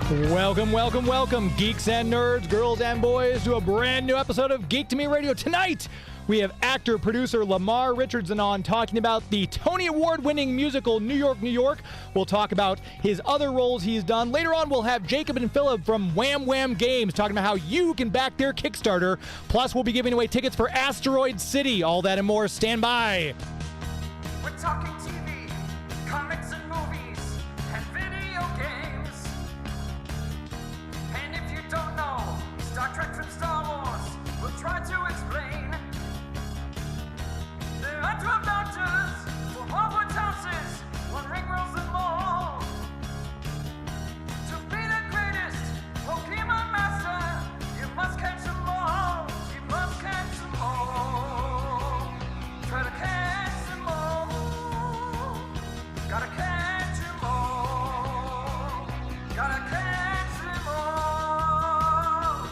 Welcome, welcome, welcome, geeks and nerds, girls and boys, to a brand new episode of Geek to Me Radio. Tonight, we have actor, producer Lamar Richardson on talking about the Tony Award-winning musical New York, New York. We'll talk about his other roles he's done. Later on, we'll have Jacob and Phill from Wam Wam Games talking about how you can back their Kickstarter. Plus, we'll be giving away tickets for Asteroid City. All that and more. Stand by. We're talking TV, comics and movies, and video games. And if you don't know Star Trek from Star Wars, we'll try to explain. There are 12 doctors for Hogwarts houses, one ring rules them all. To be the greatest Pokemon master, you must catch them all. You must catch them all. Try to catch them all. Gotta catch them all. Gotta catch them all.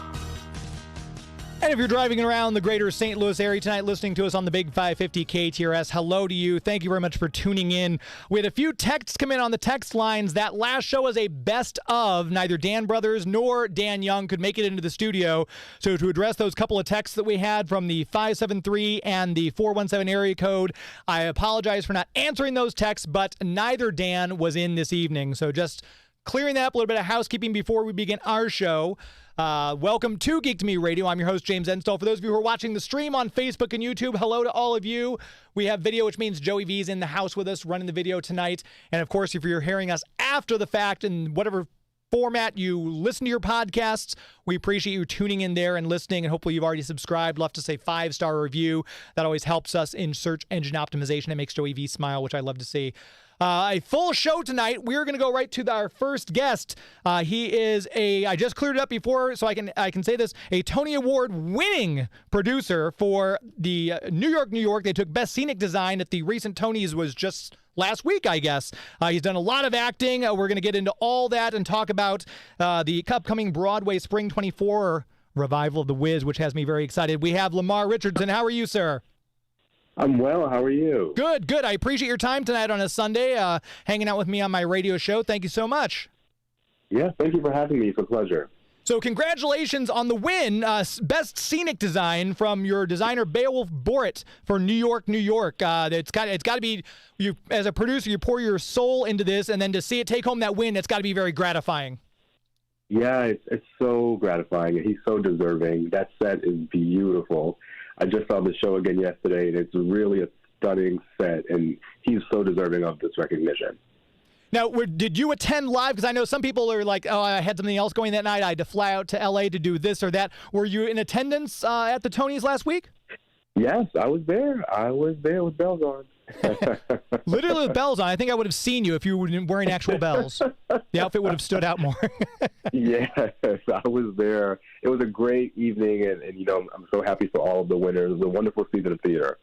And if you're driving around the greater St. Louis area tonight listening to us on the Big 550 KTRS, hello to you. Thank you very much for tuning in. We had a few texts come in on the text lines. That last show was a best of. Neither Dan Brothers nor Dan Young could make it into the studio. So to address those couple of texts that we had from the 573 and the 417 area code, I apologize for not answering those texts, but neither Dan was in this evening. So just clearing that up, a little bit of housekeeping before we begin our show. Welcome to Geek to Me Radio. I'm your host, James Enstall. For those of you who are watching the stream on Facebook and YouTube, hello to all of you. We have video, which means Joey V's in the house with us running the video tonight. And of course, if you're hearing us after the fact in whatever format you listen to your podcasts, we appreciate you tuning in there and listening, and hopefully you've already subscribed, left us a 5-star review. That always helps us in search engine optimization. It makes Joey V smile, which I love to see. A full show tonight. We're going to go right to our first guest. He is I just cleared it up before, so I can say this, a Tony Award winning producer for the New York, New York. They took Best Scenic Design at the recent Tonys, was just last week, I guess. He's done a lot of acting. We're going to get into all that and talk about the upcoming Broadway Spring 24 revival of The Wiz, which has me very excited. We have Lamar Richardson. How are you, sir? I'm well. How are you? Good, good. I appreciate your time tonight on a Sunday, hanging out with me on my radio show. Thank you so much. Yeah, thank you for having me. It's a pleasure. So congratulations on the win, Best Scenic Design from your designer Beowulf Borit for New York, New York. It's got to be, you as a producer, you pour your soul into this, and then to see it take home that win, it's got to be very gratifying. Yeah, it's so gratifying, and he's so deserving. That set is beautiful. I just saw the show again yesterday, and it's really a stunning set, and he's so deserving of this recognition. Now, did you attend live? Because I know some people are like, oh, I had something else going that night. I had to fly out to L.A. to do this or that. Were you in attendance at the Tonys last week? Yes, I was there. I was there with bells on. Literally with bells on. I think I would have seen you if you were wearing actual bells. The outfit would have stood out more. Yes, I was there. It was a great evening, and you know, I'm so happy for all of the winners. It was a wonderful season of theater.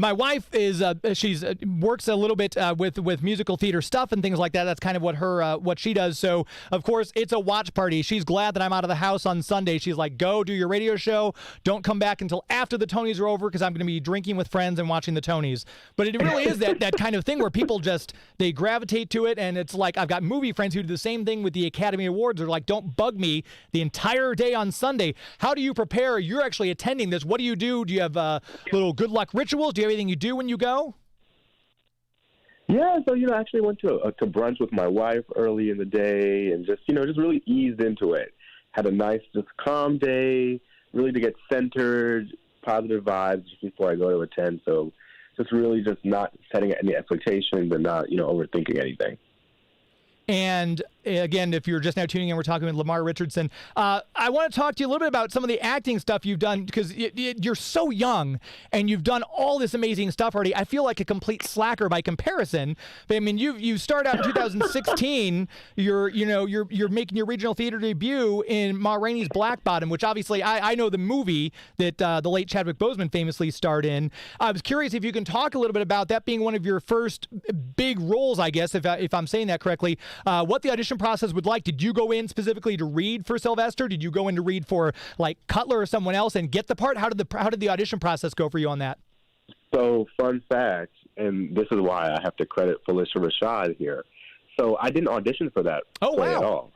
My wife is she's works a little bit with musical theater stuff and things like that. That's kind of what she does. So of course it's a watch party. She's glad that I'm out of the house on Sunday. She's like, go do your radio show. Don't come back until after the Tonys are over, because I'm going to be drinking with friends and watching the Tonys. But it really is that kind of thing where people just, they gravitate to it. And it's like, I've got movie friends who do the same thing with the Academy Awards. They're like, don't bug me the entire day on Sunday. How do you prepare? You're actually attending this. What do you do? Do you have little good luck rituals? Do you have anything you do when you go? Yeah, so I actually went to brunch with my wife early in the day, and just really eased into it. Had a nice, just calm day, really to get centered, positive vibes just before I go to attend. So just really just not setting any expectations and not overthinking anything. And again, if you're just now tuning in, we're talking with Lamar Richardson. I want to talk to you a little bit about some of the acting stuff you've done, because you're so young and you've done all this amazing stuff already. I feel like a complete slacker by comparison. But I mean, you started out in 2016. You're making your regional theater debut in Ma Rainey's Black Bottom, which obviously I know the movie that the late Chadwick Boseman famously starred in. I was curious if you can talk a little bit about that being one of your first big roles, I guess, if I'm saying that correctly. What the audition process was like. Did you go in specifically to read for Sylvester? Did you go in to read for like Cutler or someone else and get the part? How did the audition process go for you on that? So, fun fact, and this is why I have to credit Felicia Rashad here. So I didn't audition for that play at all.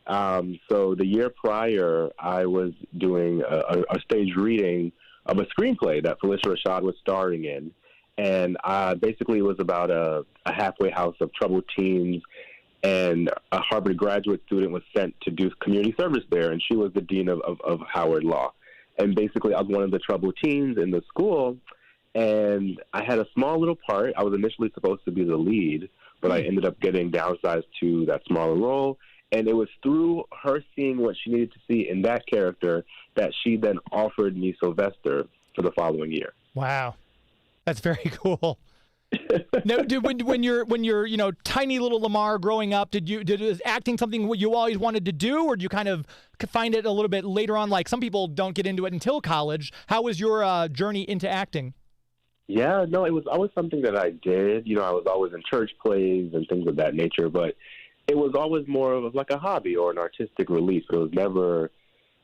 So the year prior, I was doing a stage reading of a screenplay that Felicia Rashad was starring in. And basically it was about a halfway house of troubled teens, and a Harvard graduate student was sent to do community service there, and she was the dean of Howard Law. And basically I was one of the troubled teens in the school, and I had a small little part. I was initially supposed to be the lead, but I ended up getting downsized to that smaller role. And it was through her seeing what she needed to see in that character that she then offered me Sylvester for the following year. Wow. That's very cool. No, when you're tiny little Lamar growing up, is acting something you always wanted to do, or did you kind of find it a little bit later on? Like some people don't get into it until college. How was your journey into acting? Yeah, no, it was always something that I did. I was always in church plays and things of that nature, but it was always more of like a hobby or an artistic release. It was never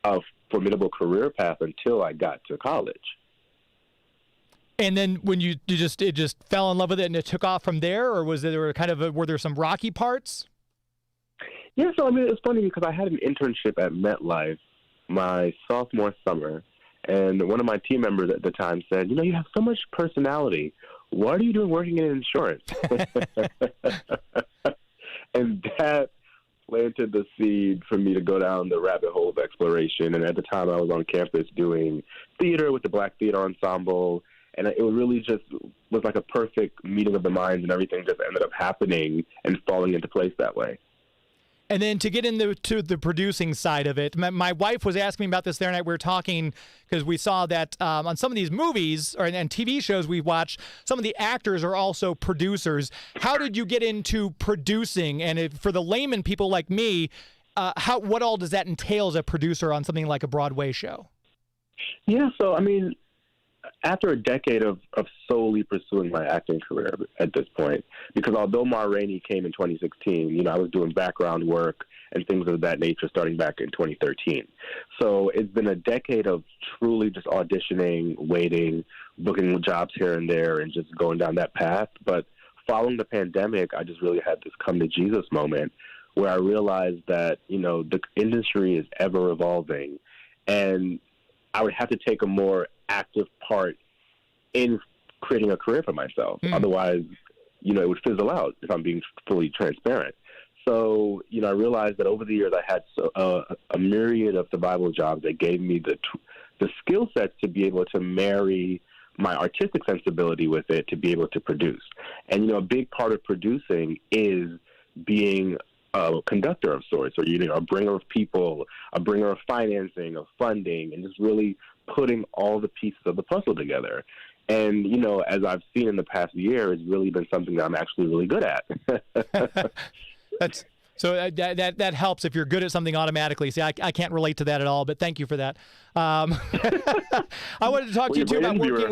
a formidable career path until I got to college. And then when you just fell in love with it and it took off from there, or were there some rocky parts? Yeah, so it's funny because I had an internship at MetLife my sophomore summer, and one of my team members at the time said, you have so much personality. What are you doing working in insurance? And that planted the seed for me to go down the rabbit hole of exploration. And at the time I was on campus doing theater with the Black Theater Ensemble. And it really just was like a perfect meeting of the minds, and everything just ended up happening and falling into place that way. And then to get into the producing side of it, my wife was asking me about this the other night. We were talking because we saw that on some of these movies and TV shows we watch, some of the actors are also producers. How did you get into producing? And for the layman people like me, what all does that entail as a producer on something like a Broadway show? Yeah, so after a decade of solely pursuing my acting career at this point, because although Rainey came in 2016, I was doing background work and things of that nature starting back in 2013. So it's been a decade of truly just auditioning, waiting, booking jobs here and there, and just going down that path. But following the pandemic, I just really had this come to Jesus moment where I realized that, the industry is ever evolving, and I would have to take a more active part in creating a career for myself. Otherwise, it would fizzle out if I'm being fully transparent. So, I realized that over the years I had a myriad of survival jobs that gave me the skill sets to be able to marry my artistic sensibility with it to be able to produce. And, a big part of producing is being a conductor of sorts, or a bringer of people, a bringer of financing, of funding, and just really putting all the pieces of the puzzle together. And, as I've seen in the past year, it's really been something that I'm actually really good at. That helps if you're good at something automatically. See, I can't relate to that at all, but thank you for that. I wanted to talk to you, too, about working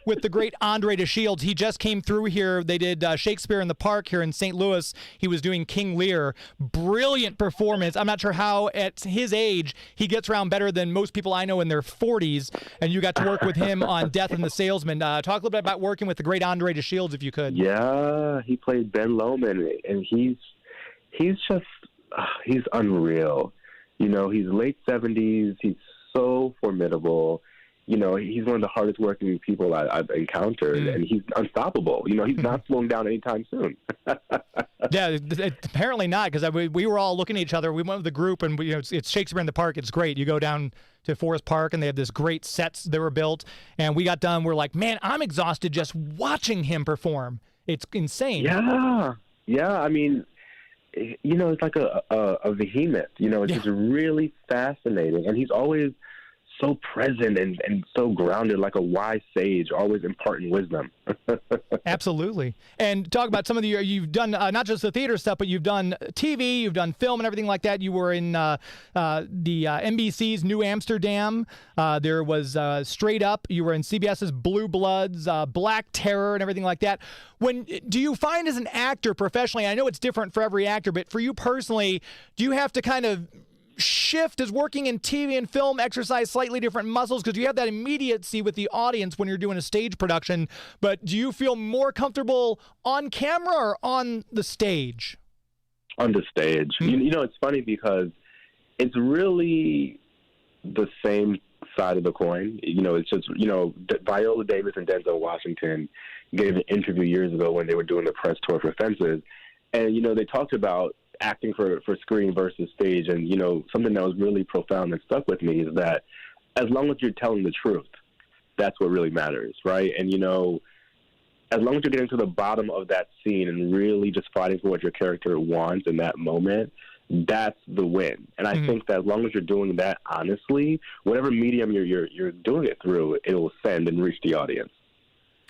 with the great André De Shields. He just came through here. They did Shakespeare in the Park here in St. Louis. He was doing King Lear. Brilliant performance. I'm not sure how, at his age, he gets around better than most people I know in their 40s, and you got to work with him on Death and the Salesman. Talk a little bit about working with the great André De Shields, if you could. Yeah, he played Ben Lomond, and he's just, he's unreal. He's late 70s. He's so formidable. He's one of the hardest working people I've encountered, and he's unstoppable. He's not slowing down anytime soon. Yeah, apparently not, because we were all looking at each other. We went with the group, and it's Shakespeare in the Park. It's great. You go down to Forest Park, and they have this great sets that were built, and we got done. We're like, man, I'm exhausted just watching him perform. It's insane. Yeah. It's like a behemoth. It's just really fascinating, and he's always so present and so grounded, like a wise sage, always imparting wisdom. Absolutely. And talk about some of you've done not just the theater stuff, but you've done TV, you've done film and everything like that. You were in the NBC's New Amsterdam. There was Straight Up. You were in CBS's Blue Bloods, Black Terror, and everything like that. Do you find as an actor professionally, I know it's different for every actor, but for you personally, do you have to kind of shift as working in TV and film, exercise slightly different muscles, because you have that immediacy with the audience when you're doing a stage production, but do you feel more comfortable on camera or on the stage? On the stage. It's funny because it's really the same side of the coin. It's just, Viola Davis and Denzel Washington gave an interview years ago when they were doing the press tour for Fences. And, they talked about acting for screen versus stage. And, something that was really profound and stuck with me is that as long as you're telling the truth, that's what really matters, right? And, as long as you're getting to the bottom of that scene and really just fighting for what your character wants in that moment, that's the win. And I think that as long as you're doing that honestly, whatever medium you're doing it through, it will send and reach the audience.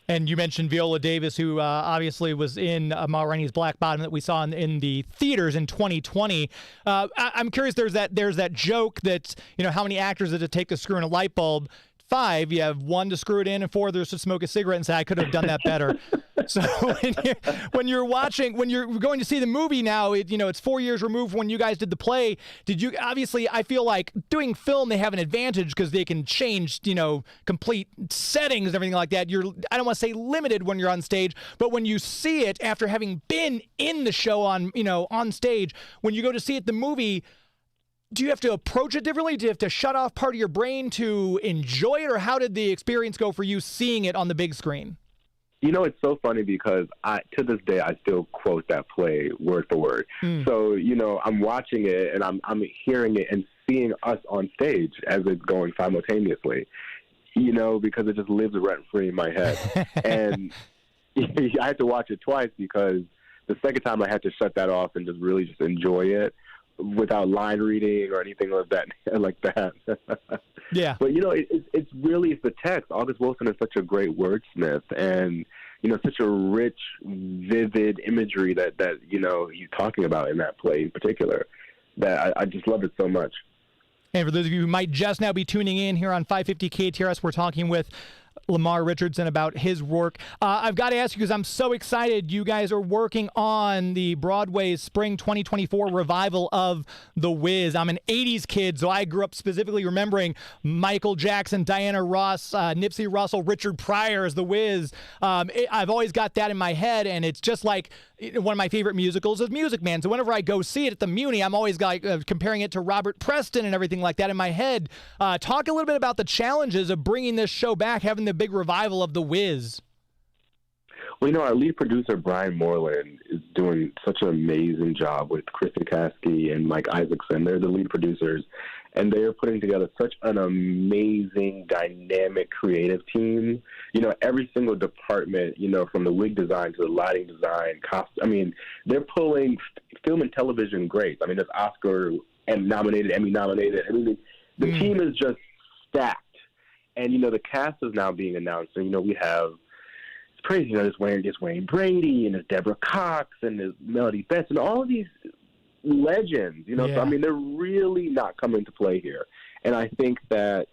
And you mentioned Viola Davis, who obviously was in Ma Rainey's Black Bottom that we saw in the theaters in 2020. I'm curious. There's that joke that how many actors does it take to screw in a light bulb? 5, you have 1 to screw it in and 4 others to smoke a cigarette and say, I could have done that better. So when you're going to see the movie now, it's 4 years removed from when you guys did the play. Obviously, I feel like doing film, they have an advantage because they can change, complete settings and everything like that. I don't want to say limited when you're on stage, but when you see it after having been in the show on stage, when you go to see it, the movie, do you have to approach it differently? Do you have to shut off part of your brain to enjoy it? Or how did the experience go for you seeing it on the big screen? It's so funny because to this day, I still quote that play word for word. So, I'm watching it and I'm hearing it and seeing us on stage as it's going simultaneously, because it just lives rent-free in my head. And I had to watch it twice because the second time I had to shut that off and just really just enjoy it without line reading or anything like that. Yeah. But it's really the text. August Wilson is such a great wordsmith, and such a rich, vivid imagery that he's talking about in that play in particular. That I just love it so much. And for those of you who might just now be tuning in here on 550 KTRS, we're talking with Lamar Richardson about his work. I've got to ask you, because I'm so excited, you guys are working on the Broadway's Spring 2024 revival of The Wiz. I'm an 80s kid, so I grew up specifically remembering Michael Jackson, Diana Ross, Nipsey Russell, Richard Pryor as The Wiz. I've always got that in my head, and it's just like one of my favorite musicals is Music Man. So whenever I go see it at the Muni, I'm always comparing it to Robert Preston and everything like that in my head. Talk a little bit about the challenges of bringing this show back, having the big revival of The Wiz. Well, our lead producer, Brian Moreland, is doing such an amazing job with Kristen Kasky and Mike Isaacson. They're the lead producers, and they're putting together such an amazing, dynamic, creative team. Every single department, from the wig design to the lighting design, they're pulling film and television greats. There's Oscar and nominated, Emmy nominated. The team is just stacked. And, the cast is now being announced. And, we have, it's crazy, there's Wayne Brady, and there's Deborah Cox, and there's Melody Betts, and all of these legends, Yeah. So, they're really not coming to play here. And I think that,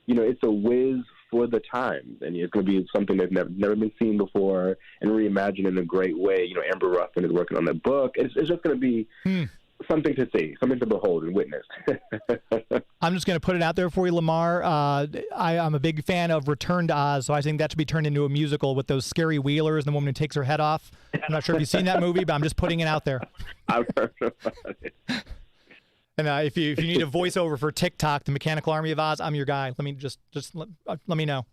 it's a whiz for the times, and it's going to be something that's never been seen before and reimagined in a great way. Amber Ruffin is working on the book. It's just going to be something to see, something to behold and witness. I'm just going to put it out there for you, Lamar. I'm a big fan of Return to Oz, so I think that should be turned into a musical with those scary wheelers and the woman who takes her head off. I'm not sure if you've seen that movie, but I'm just putting it out there. I've heard about it. And if you need a voiceover for TikTok, the Mechanical Army of Oz, I'm your guy. Let me let me know.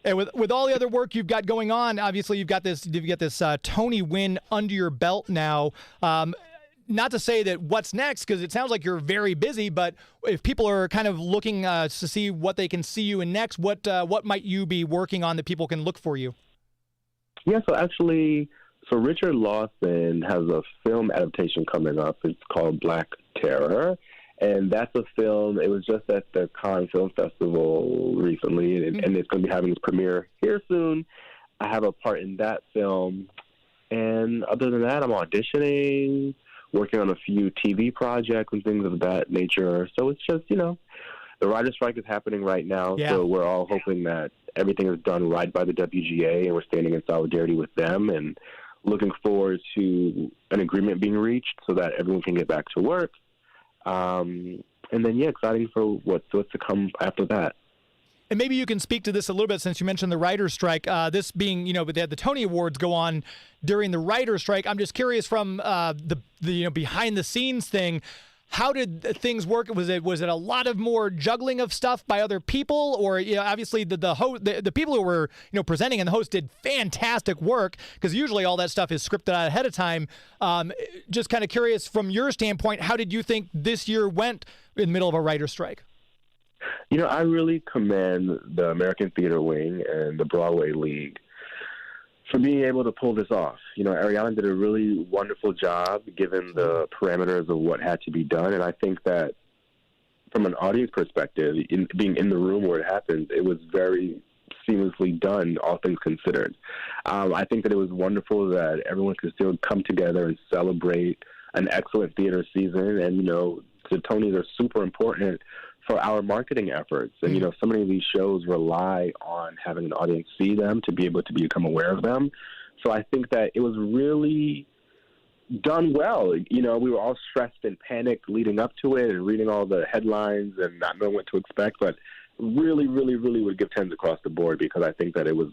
And with all the other work you've got going on, obviously you've got this Tony win under your belt now. Not to say that what's next, because it sounds like you're very busy, but if people are kind of looking to see what they can see you in next, what might you be working on that people can look for you? Yeah, so Richard Lawson has a film adaptation coming up. It's called Black Terror. And that's a film, it was just at the Cannes Film Festival recently, and it's going to be having its premiere here soon. I have a part in that film. And other than that, I'm auditioning, working on a few TV projects and things of that nature. So it's just, the writer's strike is happening right now. Yeah. So we're all hoping that everything is done right by the WGA, and we're standing in solidarity with them and looking forward to an agreement being reached so that everyone can get back to work. And then, exciting for what's to come after that. And maybe you can speak to this a little bit since you mentioned the writer's strike. This being, but they had the Tony Awards go on during the writer's strike. I'm just curious from the behind the scenes thing. How did things work? Was it a lot of more juggling of stuff by other people, or obviously the people who were presenting and the host did fantastic work, because usually all that stuff is scripted out ahead of time. Just kind of curious from your standpoint, how did you think this year went in the middle of a writer's strike? I really commend the American Theater Wing and the Broadway League for being able to pull this off. Ariana did a really wonderful job given the parameters of what had to be done. And I think that from an audience perspective, being in the room where it happened, it was very seamlessly done, all things considered. I think that it was wonderful that everyone could still come together and celebrate an excellent theater season. And, the Tonys are super important for our marketing efforts. And, so many of these shows rely on having an audience see them to be able to become aware of them. So I think that it was really done well. We were all stressed and panicked leading up to it and reading all the headlines and not knowing what to expect, but really, really, really would give 10s across the board, because I think that it was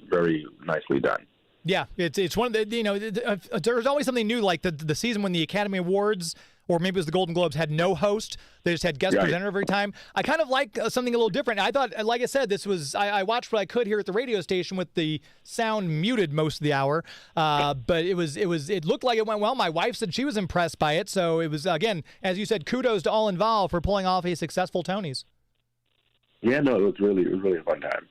very nicely done. Yeah, it's one of the, there's always something new, like the season when the Academy Awards, or maybe it was the Golden Globes, had no host. They just had guest presenter every time. I kind of like something a little different. I thought, like I said, I watched what I could here at the radio station with the sound muted most of the hour. But it looked like it went well. My wife said she was impressed by it. So it was, again, as you said, kudos to all involved for pulling off a successful Tonys. Yeah, no, it was really a fun time.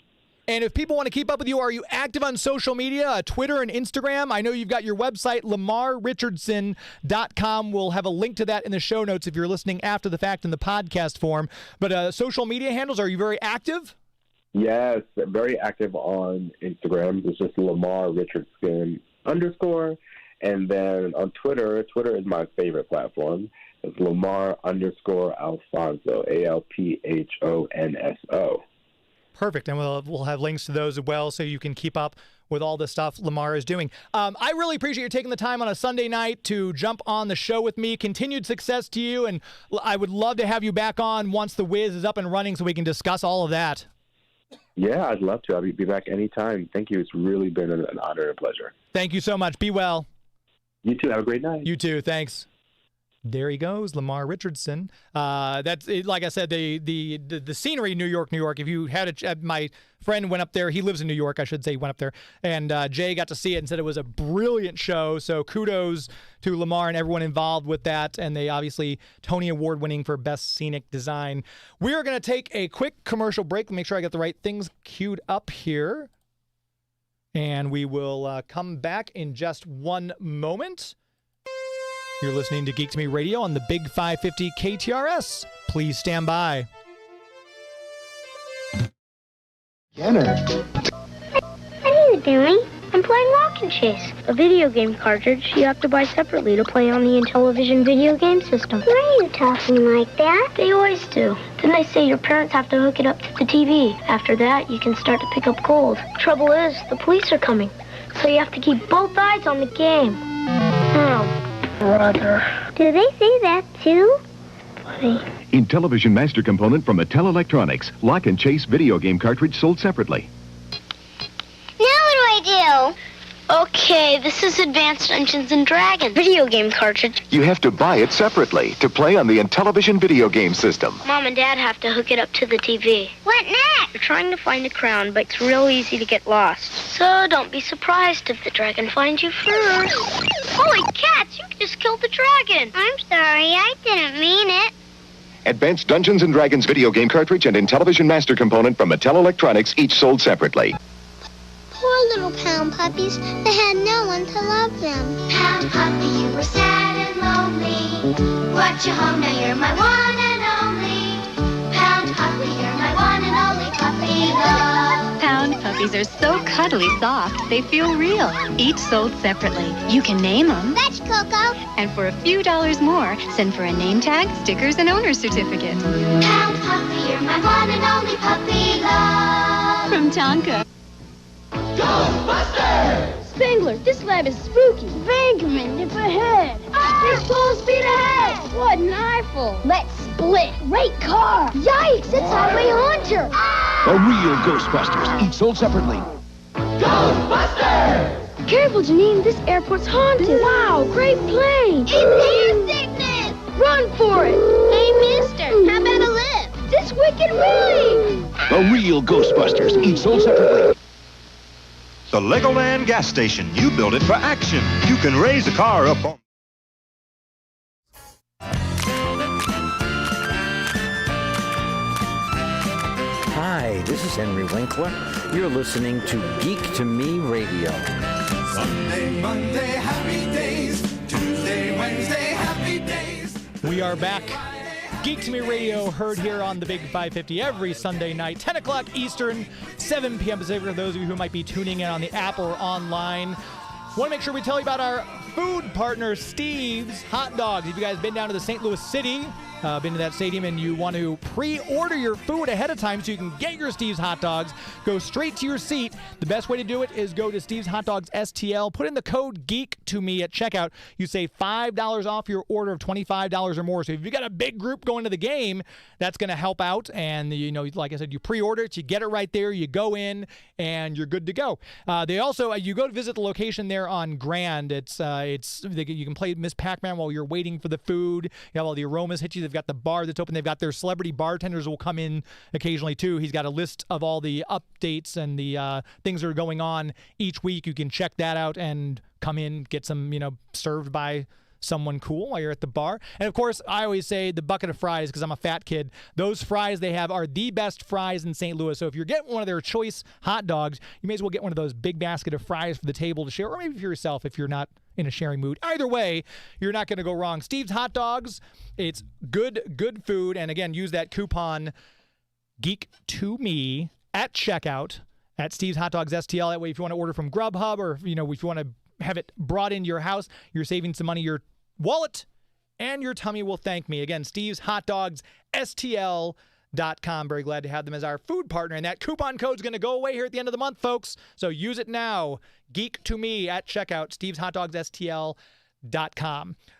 And if people want to keep up with you, are you active on social media, Twitter and Instagram? I know you've got your website, lamarrichardson.com. We'll have a link to that in the show notes if you're listening after the fact in the podcast form. But social media handles, are you very active? Yes, very active on Instagram. It's just Lamar Richardson _. And then on Twitter is my favorite platform. It's Lamar _Alfonso, ALPHONSO. Perfect, and we'll have links to those as well, so you can keep up with all the stuff Lamar is doing. I really appreciate you taking the time on a Sunday night to jump on the show with me. Continued success to you, and I would love to have you back on once the Wiz is up and running so we can discuss all of that. Yeah, I'd love to. I'll be back anytime. Thank you. It's really been an honor and a pleasure. Thank you so much. Be well. You too. Have a great night. You too. Thanks. There he goes, Lamar Richardson. That's like I said, the scenery, New York. If you had my friend went up there. He lives in New York, I should say. He went up there, and Jay got to see it and said it was a brilliant show. So kudos to Lamar and everyone involved with that. And they obviously Tony Award winning for Best Scenic Design. We are going to take a quick commercial break. Make sure I got the right things queued up here, and we will come back in just one moment. You're listening to Geek to Me Radio on the Big 550 KTRS. Please stand by. Jenner. What are you doing? I'm playing Walk and Chase, a video game cartridge you have to buy separately to play on the Intellivision video game system. Why are you talking like that? They always do. Then they say your parents have to hook it up to the TV. After that, you can start to pick up cold. Trouble is, the police are coming, so you have to keep both eyes on the game. Oh, brother. Do they say that too? Funny. Intellivision master component from Mattel Electronics. Lock and Chase video game cartridge sold separately. Now what do I do? Okay, this is Advanced Dungeons and Dragons video game cartridge. You have to buy it separately to play on the Intellivision video game system. Mom and Dad have to hook it up to the TV. What next? We're trying to find a crown, but it's real easy to get lost. So don't be surprised if the dragon finds you first. Holy cats, you just killed the dragon. I'm sorry, I didn't mean it. Advanced Dungeons and Dragons video game cartridge and Intellivision master component from Mattel Electronics, each sold separately. Poor little pound puppies. They had no one to love them. Pound puppy, you were sad and lonely. Brought you home, now you're my one and only. Pound puppy, you're my one and only puppy love. Pound puppies are so cuddly soft, they feel real. Each sold separately. You can name them. Fetch, Coco. And for a few dollars more, send for a name tag, stickers, and owner's certificate. Pound puppy, you're my one and only puppy love. From Tonka. Ghostbusters! Spangler, this lab is spooky. Vankerman, nip ahead. It's full speed ahead. What an eyeful. Let's split. Great car. Yikes, it's Highway Hunter. The real Ghostbusters, each sold separately. Ghostbusters! Careful, Janine, this airport's haunted. Wow, great plane. It's air sickness. Run for it. Hey, mister, how about a lift? This wicked ride. The real Ghostbusters, each sold separately. The Legoland gas station. You build it for action. You can raise a car up on... Hi, this is Henry Winkler. You're listening to Geek to Me Radio. Sunday, Monday, happy days. Tuesday, Wednesday, happy days. We are back. Geek to Me Radio, heard here on the Big 550 every Sunday night, 10 o'clock Eastern, 7 p.m. Pacific, for those of you who might be tuning in on the app or online. Want to make sure we tell you about our food partner, Steve's Hot Dogs. If you guys been down to the St. Louis City, been to that stadium, and you want to pre-order your food ahead of time so you can get your Steve's Hot Dogs, go straight to your seat. The best way to do it is go to Steve's Hot Dogs STL, put in the code GEEK to me at checkout. You save $5 off your order of $25 or more. So if you've got a big group going to the game, that's going to help out. And, you know, like I said, you pre-order it, you get it right there, you go in, and you're good to go. They also, you go to visit the location there on Grand. You can play Miss Pac-Man while you're waiting for the food. You have all the aromas hit you. They've got the bar that's open. They've got their celebrity bartenders will come in occasionally too. He's got a list of all the updates and the things that are going on each week. You can check that out and come in, get some, served by someone cool while you're at the bar. And of course, I always say the bucket of fries, because I'm a fat kid. Those fries they have are the best fries in St. Louis. So if you're getting one of their choice hot dogs, you may as well get one of those big basket of fries for the table to share, or maybe for yourself if you're not in a sharing mood. Either way, you're not going to go wrong. Steve's Hot Dogs, it's good food. And again, use that coupon GEEK2ME at checkout at Steve's Hot Dogs STL. That way, if you want to order from Grubhub, or if you want to have it brought into your house, you're saving some money. Your wallet and your tummy will thank me. Again, Steve's Hot Dogs STL.com. Very glad to have them as our food partner. And that coupon code is going to go away here at the end of the month, folks. So use it now. GEEK2ME at checkout. Steve's Hot Dogs STL.com.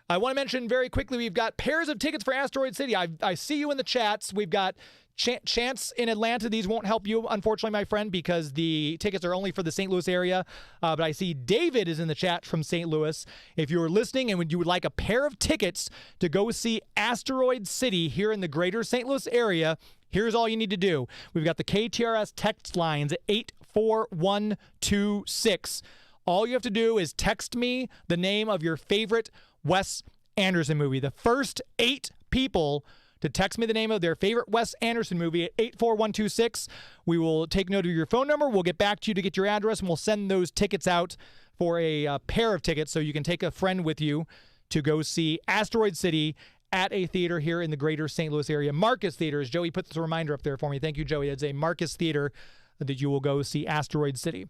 I want to mention very quickly, we've got pairs of tickets for Asteroid City. I see you in the chats. We've got Chance in Atlanta. These won't help you, unfortunately, my friend, because the tickets are only for the St. Louis area. But I see David is in the chat from St. Louis. If you're listening and you would like a pair of tickets to go see Asteroid City here in the greater St. Louis area, here's all you need to do. We've got the KTRS text lines at 84126. All you have to do is text me the name of your favorite Wes Anderson movie. The first 8 people to text me the name of their favorite Wes Anderson movie at 84126. We will take note of your phone number. We'll get back to you to get your address, and we'll send those tickets out for a pair of tickets so you can take a friend with you to go see Asteroid City at a theater here in the greater St. Louis area. Marcus Theaters. Joey put this reminder up there for me. Thank you, Joey. It's a Marcus Theater that you will go see Asteroid City.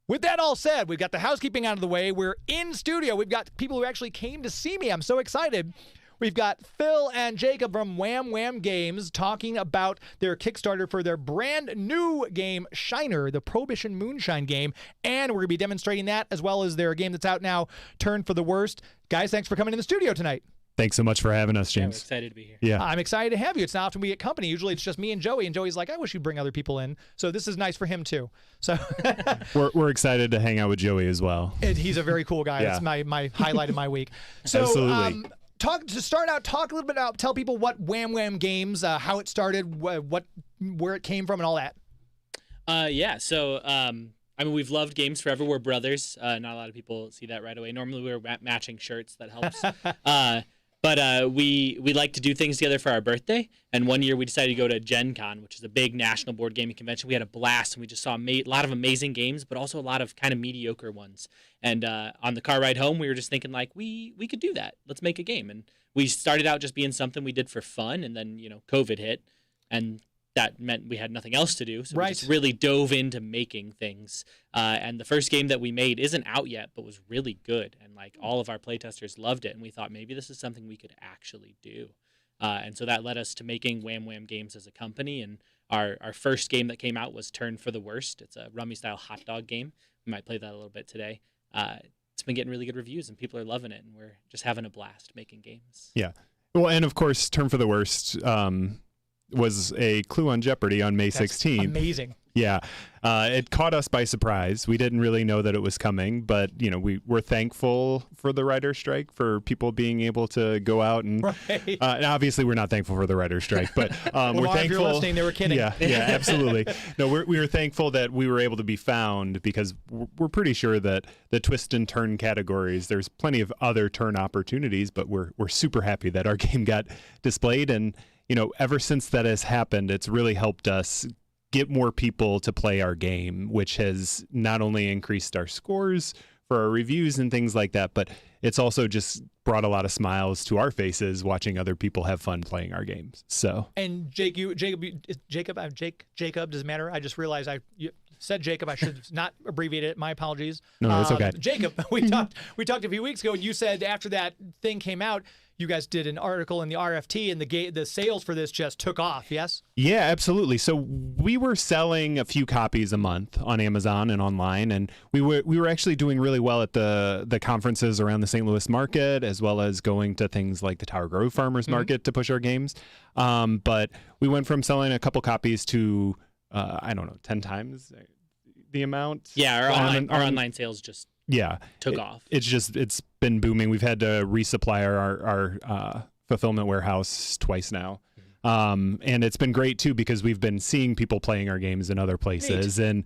With that all said, we've got the housekeeping out of the way. We're in studio. We've got people who actually came to see me. I'm so excited. We've got Phil and Jacob from Wam Wam Games talking about their Kickstarter for their brand new game, Shiner, the Prohibition Moonshine game. And we're going to be demonstrating that as well as their game that's out now, Turn for the Worst. Guys, thanks for coming in the studio tonight. Thanks so much for having us, James. Yeah, we're excited to be here. Yeah. I'm excited to have you. It's not often we get company. Usually it's just me and Joey, and Joey's like, I wish you'd bring other people in. So this is nice for him too. So we're excited to hang out with Joey as well. He's a very cool guy. Yeah. That's my highlight of my week. So, absolutely. Talk a little bit about, tell people what Wam Wam Games, how it started, where it came from, and all that. So I mean, we've loved games forever. We're brothers. Not a lot of people see that right away. Normally, we're matching shirts. That helps. But we like to do things together for our birthday. And one year we decided to go to Gen Con, which is a big national board gaming convention. We had a blast, and we just saw a lot of amazing games, but also a lot of kind of mediocre ones. And on the car ride home, we were just thinking, like, we could do that. Let's make a game. And we started out just being something we did for fun, and then, COVID hit, and that meant we had nothing else to do. So we just really dove into making things. And the first game that we made isn't out yet, but was really good. And like all of our playtesters loved it. And we thought maybe this is something we could actually do. And so that led us to making Wam Wam Games as a company. And our first game that came out was Turn for the Worst. It's a rummy style hot dog game. We might play that a little bit today. it's been getting really good reviews and people are loving it, and we're just having a blast making games. Yeah. Well, and of course, Turn for the Worst was a clue on Jeopardy on May 16th. Amazing. Yeah. It caught us by surprise. We didn't really know that it was coming, but we're thankful for the writer's strike, for people being able to go out and and obviously we're not thankful for the writer's strike, but we're thankful. If you're listening, they were kidding. Yeah, absolutely. No, we were thankful that we were able to be found, because we're pretty sure that the twist and turn categories, there's plenty of other turn opportunities, but we're super happy that our game got displayed. And ever since that has happened, it's really helped us get more people to play our game, which has not only increased our scores for our reviews and things like that, but it's also just brought a lot of smiles to our faces watching other people have fun playing our games. So. And Jacob, doesn't matter. I just realized you said Jacob. I should have not abbreviated it. My apologies. No, it's okay. Jacob, we talked a few weeks ago, and you said after that thing came out, you guys did an article in the RFT, and the sales for this just took off, yes? Yeah, absolutely. So we were selling a few copies a month on Amazon and online, and we were actually doing really well at the conferences around the St. Louis market, as well as going to things like the Tower Grove Farmers Market to push our games. But we went from selling a couple copies to, 10 times the amount. Yeah, our online sales just took off. It's been booming. We've had to resupply our fulfillment warehouse twice now. And it's been great too, because we've been seeing people playing our games in other places and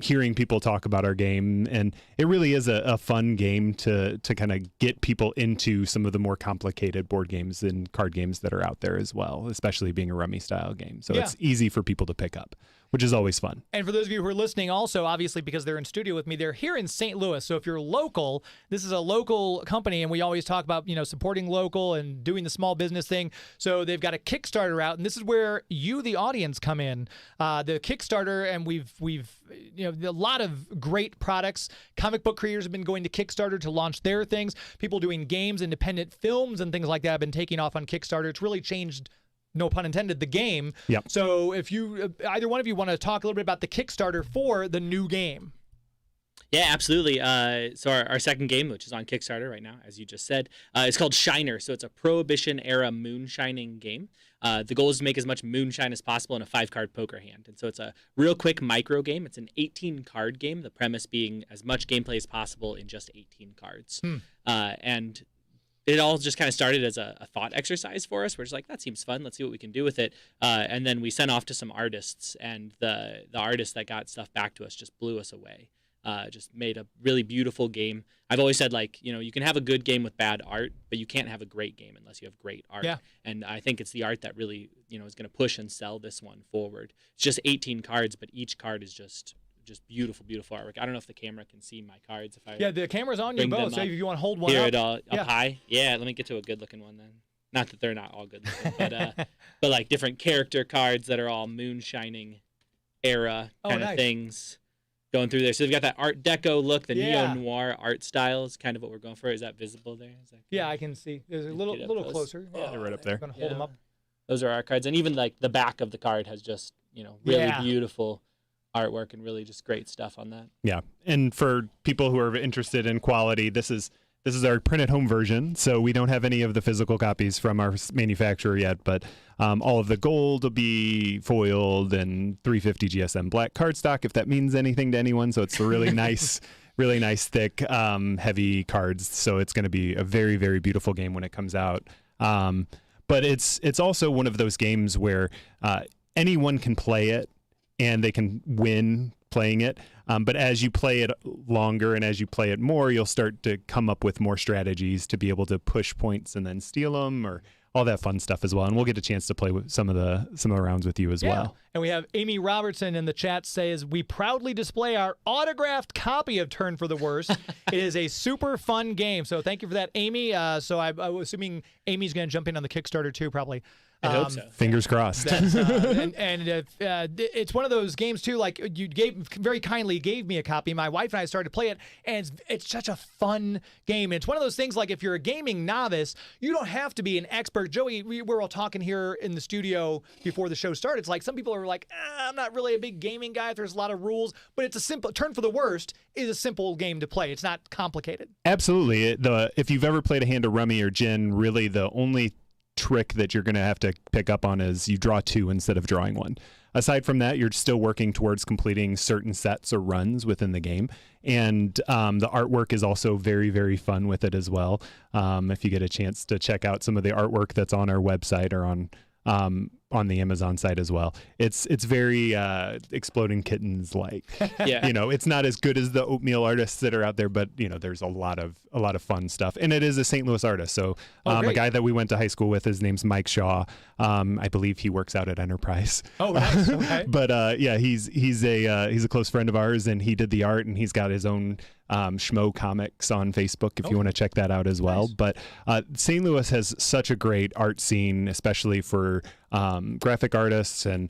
hearing people talk about our game. And it really is a fun game to kind of get people into some of the more complicated board games and card games that are out there as well, especially being a rummy style game. So it's easy for people to pick up, which is always fun. And for those of you who are listening also, obviously, because they're in studio with me, they're here in St. Louis. So if you're local, this is a local company, and we always talk about, supporting local and doing the small business thing. So they've got a Kickstarter out, and this is where you, the audience, come in. The Kickstarter, and we've a lot of great products. Comic book creators have been going to Kickstarter to launch their things. People doing games, independent films, and things like that have been taking off on Kickstarter. It's really changed, no pun intended, the game. Yep. So if you, either one of you want to talk a little bit about the Kickstarter for the new game. Yeah, absolutely. So our second game, which is on Kickstarter right now, as you just said, is called Shiner. So it's a Prohibition-era moonshining game. The goal is to make as much moonshine as possible in a 5-card poker hand. And so it's a real quick micro game. It's an 18-card game, the premise being as much gameplay as possible in just 18 cards. And it all just kind of started as a thought exercise for us. We're just like, that seems fun. Let's see what we can do with it. And then we sent off to some artists, and the artist that got stuff back to us just blew us away. Just made a really beautiful game. I've always said, you can have a good game with bad art, but you can't have a great game unless you have great art. Yeah. And I think it's the art that really, is going to push and sell this one forward. It's just 18 cards, but each card is just beautiful, beautiful artwork. I don't know if the camera can see my cards. The camera's on you both, so if you want to hold one here up. It all up high. Yeah, let me get to a good-looking one then. Not that they're not all good-looking, but like different character cards that are all moonshining era kind of things going through there. So they've got that Art Deco look, the neo-noir art style is kind of what we're going for. Is that visible there? Yeah, I can see. There's a little closer. Yeah, they're right up there. I'm going to hold them up. Those are our cards. And even like the back of the card has just, really beautiful artwork and really just great stuff on that. Yeah. And for people who are interested in quality, this is our printed home version. So we don't have any of the physical copies from our manufacturer yet, but all of the gold will be foiled and 350 GSM black cardstock, if that means anything to anyone. So it's a really nice, really nice, thick, heavy cards. So it's going to be a very, very beautiful game when it comes out. But it's also one of those games where anyone can play it and they can win playing it. But as you play it longer and as you play it more, you'll start to come up with more strategies to be able to push points and then steal them, or all that fun stuff as well. And we'll get a chance to play with some of the rounds with you as well. And we have Amy Robertson in the chat says, we proudly display our autographed copy of Turn for the Worst. It is a super fun game. So thank you for that, Amy. So I'm assuming Amy's going to jump in on the Kickstarter too, probably. I hope so. Fingers crossed. It's one of those games too. Like you very kindly gave me a copy. My wife and I started to play it, and it's such a fun game. And it's one of those things like if you're a gaming novice, you don't have to be an expert. Joey, we were all talking here in the studio before the show started. It's like some people are like, I'm not really a big gaming guy. There's a lot of rules, but it's a simple Turn for the Worst is a simple game to play. It's not complicated. Absolutely. If you've ever played a hand of rummy or gin, really the only trick that you're going to have to pick up on is you draw 2 instead of drawing 1. Aside from that, you're still working towards completing certain sets or runs within the game. And the artwork is also very, very fun with it as well. If you get a chance to check out some of the artwork that's on our website or on the Amazon site as well. It's very Exploding Kittens like. Yeah. It's not as good as the oatmeal artists that are out there, but there's a lot of fun stuff. And it is a St. Louis artist. So a guy that we went to high school with, his name's Mike Shaw. I believe he works out at Enterprise. Oh, nice. Okay. But he's a close friend of ours, and he did the art, and he's got his own Schmo Comics on Facebook if you want to check that out as well. Nice. But St. Louis has such a great art scene, especially for graphic artists and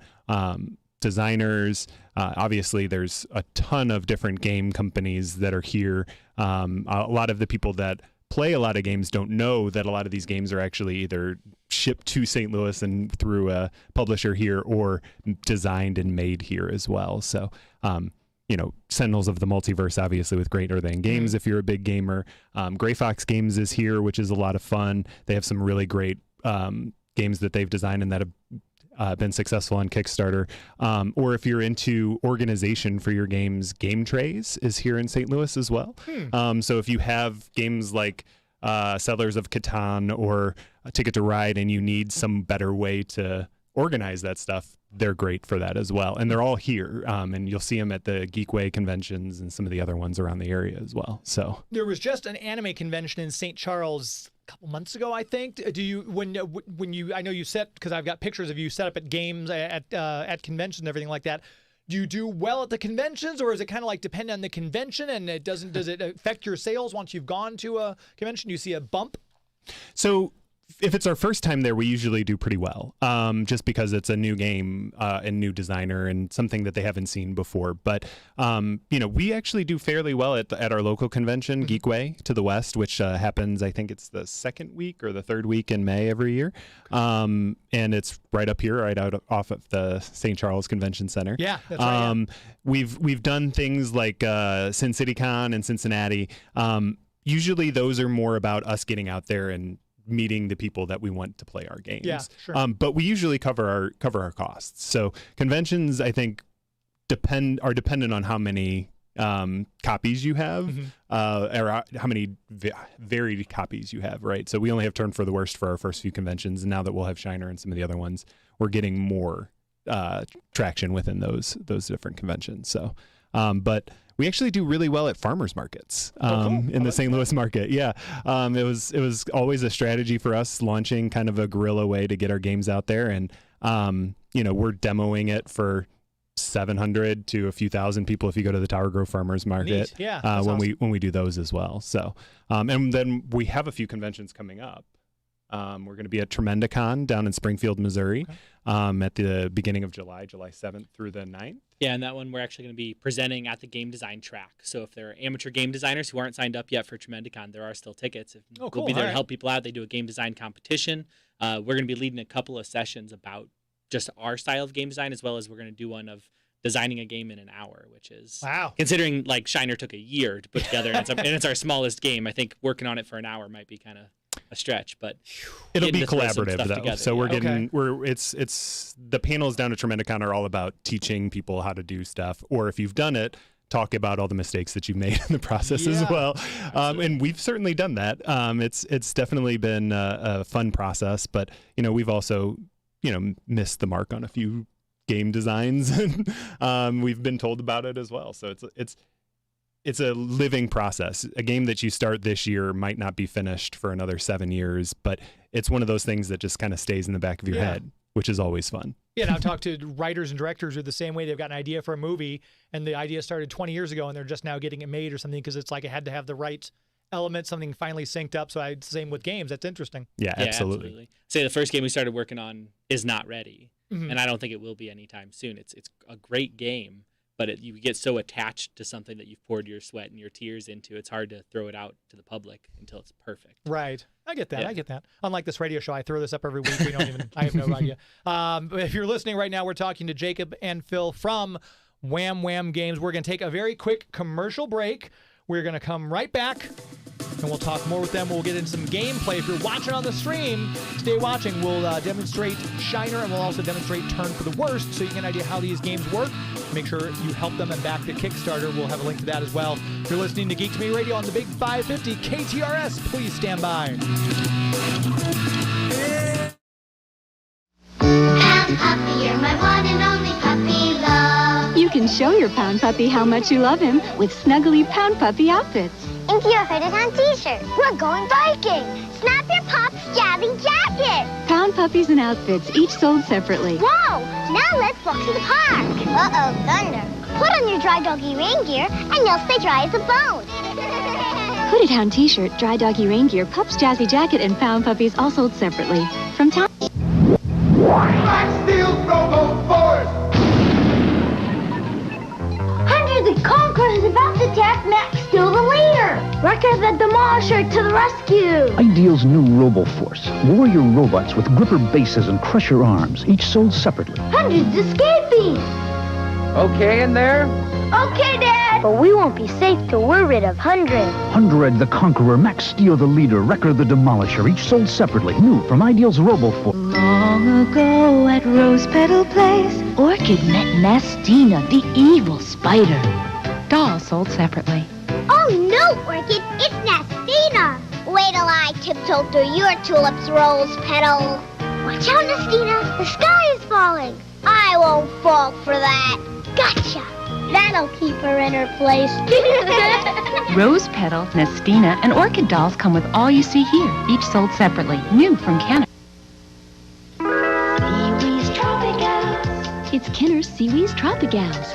designers. Obviously, there's a ton of different game companies that are here. A lot of the people that play a lot of games don't know that a lot of these games are actually either shipped to St. Louis and through a publisher here or designed and made here as well. So, Sentinels of the Multiverse, obviously, with Great Earthen Games, if you're a big gamer. Gray Fox Games is here, which is a lot of fun. They have some really great games that they've designed and that have been successful on Kickstarter. Or if you're into organization for your games, Game Trays is here in St. Louis as well. So if you have games like Settlers of Catan or Ticket to Ride and you need some better way to organize that stuff, they're great for that as well. And they're all here. And you'll see them at the Geekway conventions and some of the other ones around the area as well. So there was just an anime convention in St. Charles a couple months ago, I think. Do you, when you, I know you set, because I've got pictures of you set up at games at conventions and everything like that. Do you do well at the conventions, or is it kind of like depend on the convention and does it affect your sales once you've gone to a convention? Do you see a bump? So if it's our first time there, we usually do pretty well, just because it's a new game and new designer and something that they haven't seen before. But, we actually do fairly well at our local convention, Geekway to the West, which happens, I think it's the second week or the third week in May every year. And it's right up here, right out off of the St. Charles Convention Center. Yeah, that's right. We've done things like Sin City Con and Cincinnati. Usually those are more about us getting out there and meeting the people that we want to play our games. Yeah, sure. But we usually cover our costs. So conventions, I think, are dependent on how many copies you have, or how many varied copies you have, right? So we only have Turn for the Worst for our first few conventions, and now that we'll have Shiner and some of the other ones, we're getting more traction within those different conventions. So, but we actually do really well at farmers markets in the St. Louis market. Yeah, it was always a strategy for us, launching kind of a guerrilla way to get our games out there, and we're demoing it for 700 to a few thousand people if you go to the Tower Grove Farmers Market. Neat. Yeah, when awesome. we do those as well. So, and then we have a few conventions coming up. We're going to be at Tremendicon down in Springfield, Missouri, at the beginning of July 7th through the 9th. Yeah, and that one we're actually going to be presenting at the game design track. So if there are amateur game designers who aren't signed up yet for Tremendicon, there are still tickets. Cool. We'll be there to help people out. They do a game design competition. We're going to be leading a couple of sessions about just our style of game design, as well as we're going to do one of designing a game in an hour, which is, wow, considering like Shiner took a year to put together, and it's our smallest game. I think working on it for an hour might be kind of a stretch, but it'll be collaborative though. Together, so we're getting it's the panels down at Tremendicon are all about teaching people how to do stuff, or if you've done it, talk about all the mistakes that you've made in the process as well. And we've certainly done that. It's definitely been a fun process, but we've also missed the mark on a few game designs, and we've been told about it as well. So it's a living process. A game that you start this year might not be finished for another 7 years, but it's one of those things that just kind of stays in the back of your head, which is always fun. Yeah, and I've talked to writers and directors who are the same way. They've got an idea for a movie, and the idea started 20 years ago, and they're just now getting it made or something because it's like it had to have the right element, something finally synced up. So I'd same with games. That's interesting. Yeah, absolutely. Say the first game we started working on is not ready, and I don't think it will be anytime soon. It's a great game, but you get so attached to something that you've poured your sweat and your tears into, it's hard to throw it out to the public until it's perfect. Right. I get that. Yeah. I get that. Unlike this radio show, I throw this up every week. I have no idea. But if you're listening right now, we're talking to Jacob and Phil from Wam Wam Games. We're going to take a very quick commercial break. We're going to come right back, and we'll talk more with them. We'll get into some gameplay. If you're watching on the stream, stay watching. We'll demonstrate Shiner, and we'll also demonstrate Turn for the Worst, so you get an idea how these games work. Make sure you help them and back the Kickstarter. We'll have a link to that as well. If you're listening to Geek to Me Radio on the Big 550 KTRS, please stand by. Pound Puppy, you're my one and only puppy love. You can show your Pound Puppy how much you love him with snuggly Pound Puppy outfits. Into your hooded on t-shirt. We're going biking. Snap your pop's jazzy jacket. Pound Puppies and outfits, each sold separately. Whoa! Now let's walk to the park. Uh-oh, thunder. Put on your dry doggy rain gear and you'll stay dry as a bone. Hooded Hound t-shirt, Dry Doggy Rain Gear, Pup's Jazzy Jacket, and Pound Puppies all sold separately. From town. Max Steel Robo Force! Hunter the Conqueror is about to attack Max Steel the leader. Wrecker the Demolisher to the rescue. Ideal's new Robo-Force. Warrior robots with gripper bases and crusher arms, each sold separately. Hundred's escaping. Okay in there? Okay, Dad. But we won't be safe till we're rid of Hundred. Hundred the Conqueror, Max Steel the leader, Wrecker the Demolisher, each sold separately. New from Ideal's Robo-Force. Long ago at Rose Petal Place, Orchid met Nastina, the evil spider. Dolls sold separately. Oh, no, Orchid. It's Nastina. Wait till I tiptoe through your tulips, Rose Petal. Watch out, Nastina. The sky is falling. I won't fall for that. Gotcha. That'll keep her in her place. Rose Petal, Nastina, and Orchid dolls come with all you see here, each sold separately. New from Kenner. Seawee's Tropicals. It's Kenner's Seawee's Tropicals.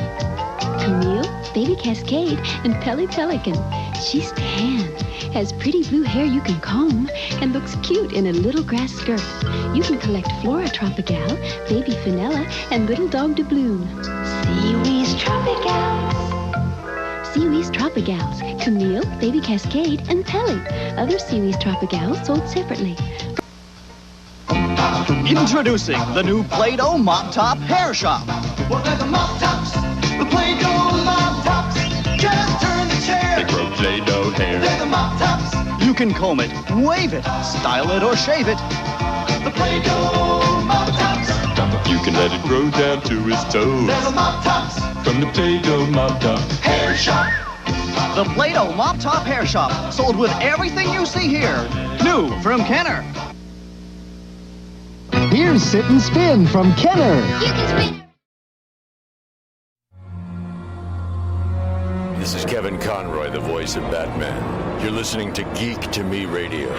Camille, Baby Cascade, and Pelly Pelican. She's tan, has pretty blue hair you can comb, and looks cute in a little grass skirt. You can collect Flora Tropical, Baby Finella, and Little Dog de Bloom. Seawee's Tropicals. Seawee's Tropicals. Camille, Baby Cascade, and Pelly. Other Seawee's Tropicals sold separately. Introducing the new Play-Doh Mop Top Hair Shop. Well, they're the mop tops, the Play-Doh mop tops. Just turn the chair. They grow Play-Doh hair. They're the mop tops. You can comb it, wave it, style it, or shave it. The Play-Doh mop tops. You can let it grow down to his toes. They're the mop tops. From the Play-Doh Mop Top Hair Shop. The Play-Doh Mop Top Hair Shop, sold with everything you see here. New from Kenner. Here's Sit and Spin from Kenner. You can spin. This is Kevin Conroy, the voice of Batman. You're listening to Geek to Me Radio.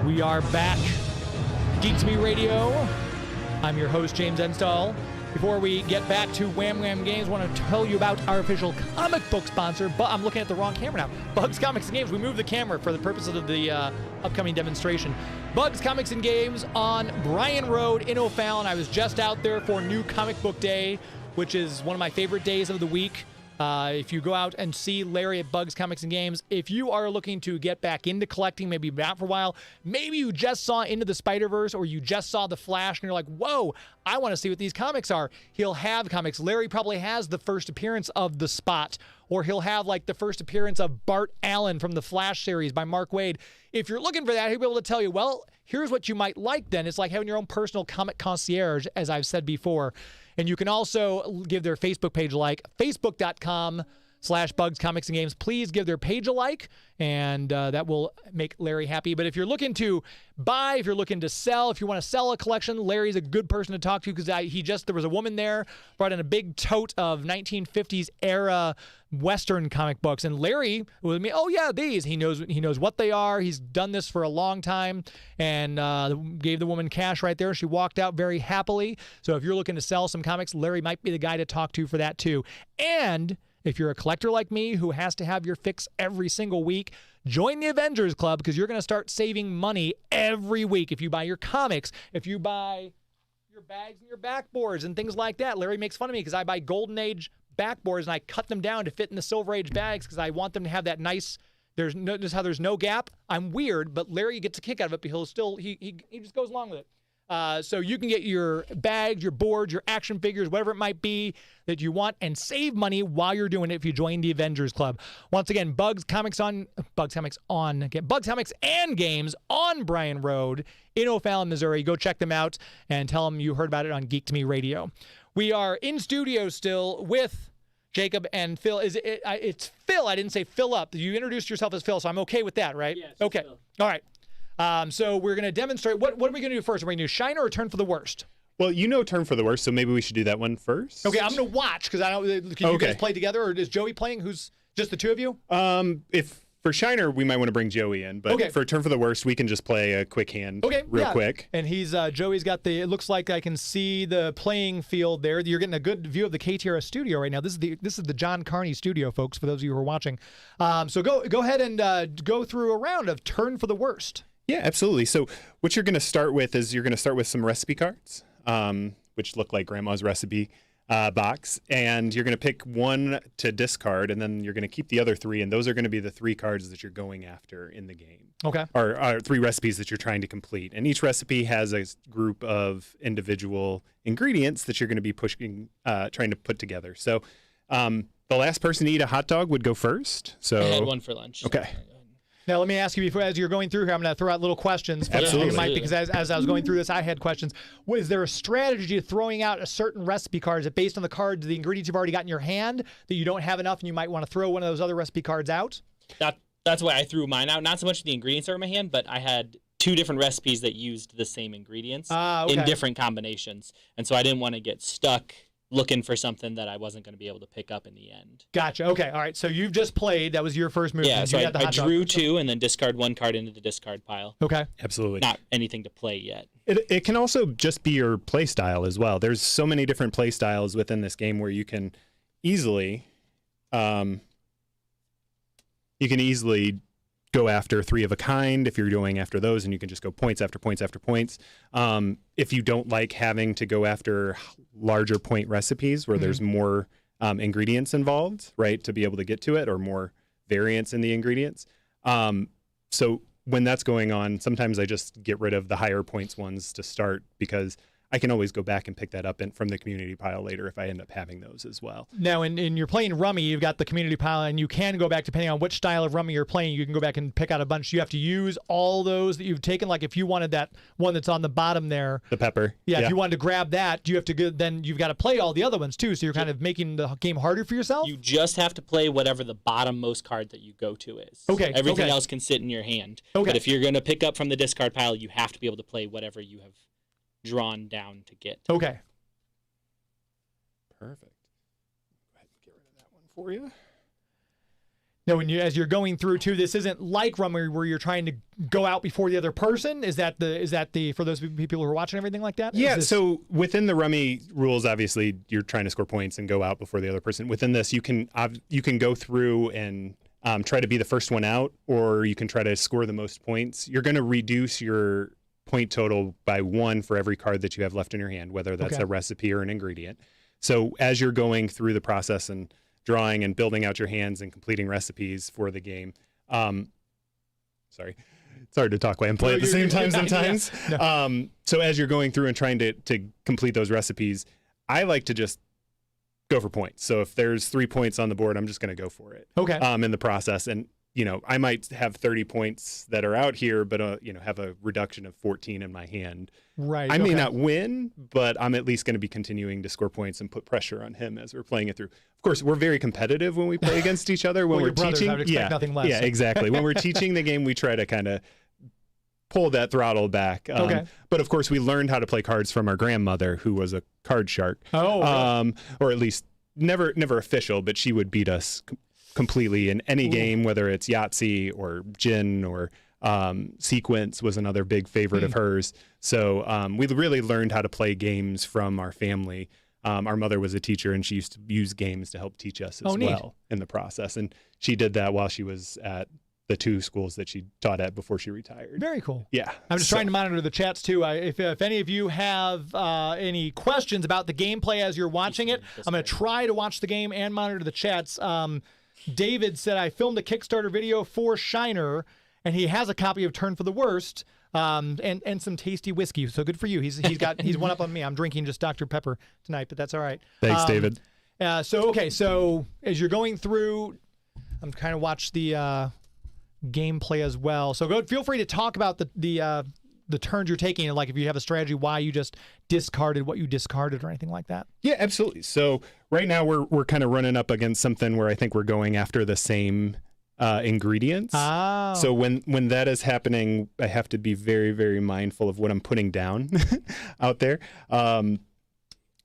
We are back. Geek to Me Radio. I'm your host, James Enstall. Before we get back to Wam Wam Games, I want to tell you about our official comic book sponsor, but I'm looking at the wrong camera now. Bugs Comics and Games. We moved the camera for the purposes of the upcoming demonstration. Bugs Comics and Games on Bryan Road in O'Fallon. I was just out there for New Comic Book Day, which is one of my favorite days of the week. If you go out and see Larry at Bugs Comics and Games, if you are looking to get back into collecting, maybe you've been out for a while, maybe you just saw Into the Spider-Verse or you just saw The Flash and you're like, whoa, I want to see what these comics are. He'll have comics. Larry probably has the first appearance of The Spot, or he'll have like the first appearance of Bart Allen from the Flash series by Mark Waid. If you're looking for that, he'll be able to tell you, well, here's what you might like then. It's like having your own personal comic concierge, as I've said before. And you can also give their Facebook page like facebook.com/Bugs Facebook.com/Bugs Comics and Games. Please give their page a like, and that will make Larry happy. But if you're looking to buy, if you're looking to sell, if you want to sell a collection, Larry's a good person to talk to because there was a woman there, brought in a big tote of 1950s era Western comic books, and Larry was me. Oh yeah, these. He knows what they are. He's done this for a long time, and gave the woman cash right there. She walked out very happily. So if you're looking to sell some comics, Larry might be the guy to talk to for that too. And if you're a collector like me who has to have your fix every single week, join the Avengers Club because you're going to start saving money every week. If you buy your comics, if you buy your bags and your backboards and things like that. Larry makes fun of me because I buy Golden Age backboards and I cut them down to fit in the Silver Age bags because I want them to have that nice. Notice how there's no gap. I'm weird, but Larry gets a kick out of it. But he just goes along with it. So you can get your bags, your boards, your action figures, whatever it might be that you want, and save money while you're doing it if you join the Avengers Club. Once again, Bugs Comics and Games on Bryan Road in O'Fallon, Missouri. Go check them out and tell them you heard about it on Geek to Me Radio. We are in studio still with Jacob and Phil. It's Phil. I didn't say Phil up. You introduced yourself as Phil, so I'm okay with that, right? Yes. Okay. Phil. All right. So we're going to demonstrate. What are we going to do first? Are we going to do Shiner or Turn for the Worst? Well, Turn for the Worst, so maybe we should do that one first. Okay, I'm going to watch because I don't. Can you guys play together, or is Joey playing? Who's just the two of you? If for Shiner, we might want to bring Joey in, but for Turn for the Worst, we can just play a quick hand, real quick. And Joey's got the. It looks like I can see the playing field there. You're getting a good view of the KTRS studio right now. This is the John Carney studio, folks. For those of you who are watching, so go ahead and go through a round of Turn for the Worst. Yeah, absolutely. So what you're going to start with is you're going to start with some recipe cards, which look like Grandma's recipe box, and you're going to pick one to discard, and then you're going to keep the other three, and those are going to be the three cards that you're going after in the game. Okay. Or three recipes that you're trying to complete. And each recipe has a group of individual ingredients that you're going to be trying to put together. So the last person to eat a hot dog would go first. So I had one for lunch. Okay. Now, let me ask you, as you're going through here, I'm going to throw out little questions. Absolutely. Because as I was going through this, I had questions. Is there a strategy to throwing out a certain recipe card? Is it based on the cards, the ingredients you've already got in your hand, that you don't have enough and you might want to throw one of those other recipe cards out? That's why I threw mine out. Not so much the ingredients are in my hand, but I had two different recipes that used the same ingredients in different combinations. And so I didn't want to get stuck looking for something that I wasn't going to be able to pick up in the end. Gotcha. Okay. All right. So you've just played. That was your first move. Yeah. So I drew two and then discard one card into the discard pile. Okay. Absolutely. Not anything to play yet. It can also just be your play style as well. There's so many different play styles within this game where you can easily go after three of a kind if you're going after those, and you can just go points after points after points. If you don't like having to go after larger point recipes where there's more ingredients involved, right, to be able to get to it, or more variance in the ingredients. So when that's going on, sometimes I just get rid of the higher points ones to start because I can always go back and pick that up from the community pile later if I end up having those as well. Now, in you're playing Rummy, you've got the community pile, and you can go back, depending on which style of Rummy you're playing, you can go back and pick out a bunch. You have to use all those that you've taken. Like if you wanted that one that's on the bottom there. The pepper. Yeah, if you wanted to grab that, you have to go, then you've got to play all the other ones too, so you're kind of making the game harder for yourself? You just have to play whatever the bottom-most card that you go to is. Okay. Everything else can sit in your hand. Okay. But if you're going to pick up from the discard pile, you have to be able to play whatever you have drawn down to get. Okay. Perfect. Go ahead and get rid of that one for you. Now, as you're going through too, this isn't like Rummy where you're trying to go out before the other person. Is that the for those people who are watching everything like that? Yeah. So within the Rummy rules, obviously you're trying to score points and go out before the other person. Within this, you can go through and try to be the first one out, or you can try to score the most points. You're going to reduce your point total by one for every card that you have left in your hand, whether that's a recipe or an ingredient. So as you're going through the process and drawing and building out your hands and completing recipes for the game, sorry, it's hard to talk while I'm playing at the same time sometimes. Yeah. No. So as you're going through and trying to complete those recipes, I like to just go for points. So if there's 3 points on the board, I'm just going to go for it. Okay. In the process, and I might have 30 points that are out here, but have a reduction of 14 in my hand. Right. I may not win, but I'm at least going to be continuing to score points and put pressure on him as we're playing it through. Of course, we're very competitive when we play against each other. When Well, we're your brothers, teaching, I would expect nothing less. Yeah, exactly. When we're teaching the game, we try to kind of pull that throttle back. Okay. But of course, we learned how to play cards from our grandmother, who was a card shark. Oh. Really? Or at least never official, but she would beat us completely in any game, whether it's Yahtzee or Gin or Sequence was another big favorite of hers. So we really learned how to play games from our family. Our mother was a teacher, and she used to use games to help teach us as well in the process. And she did that while she was at the 2 schools that she taught at before she retired. Very cool. Yeah. I'm just trying to monitor the chats, too. If any of you have any questions about the gameplay as you're watching it, I'm going to try to watch the game and monitor the chats. David said, I filmed a Kickstarter video for Shiner, and he has a copy of Turn for the Worst and some tasty whiskey. So good for you. He's one up on me. I'm drinking just Dr. Pepper tonight, but that's all right. Thanks, David. So as you're going through, I'm kind of watch the gameplay as well. So feel free to talk about the turns you're taking, and like if you have a strategy why you just discarded what you discarded or anything like that. Yeah, absolutely. So right now we're kind of running up against something where I think we're going after the same ingredients. Oh. So when that is happening, I have to be very, very mindful of what I'm putting down out there.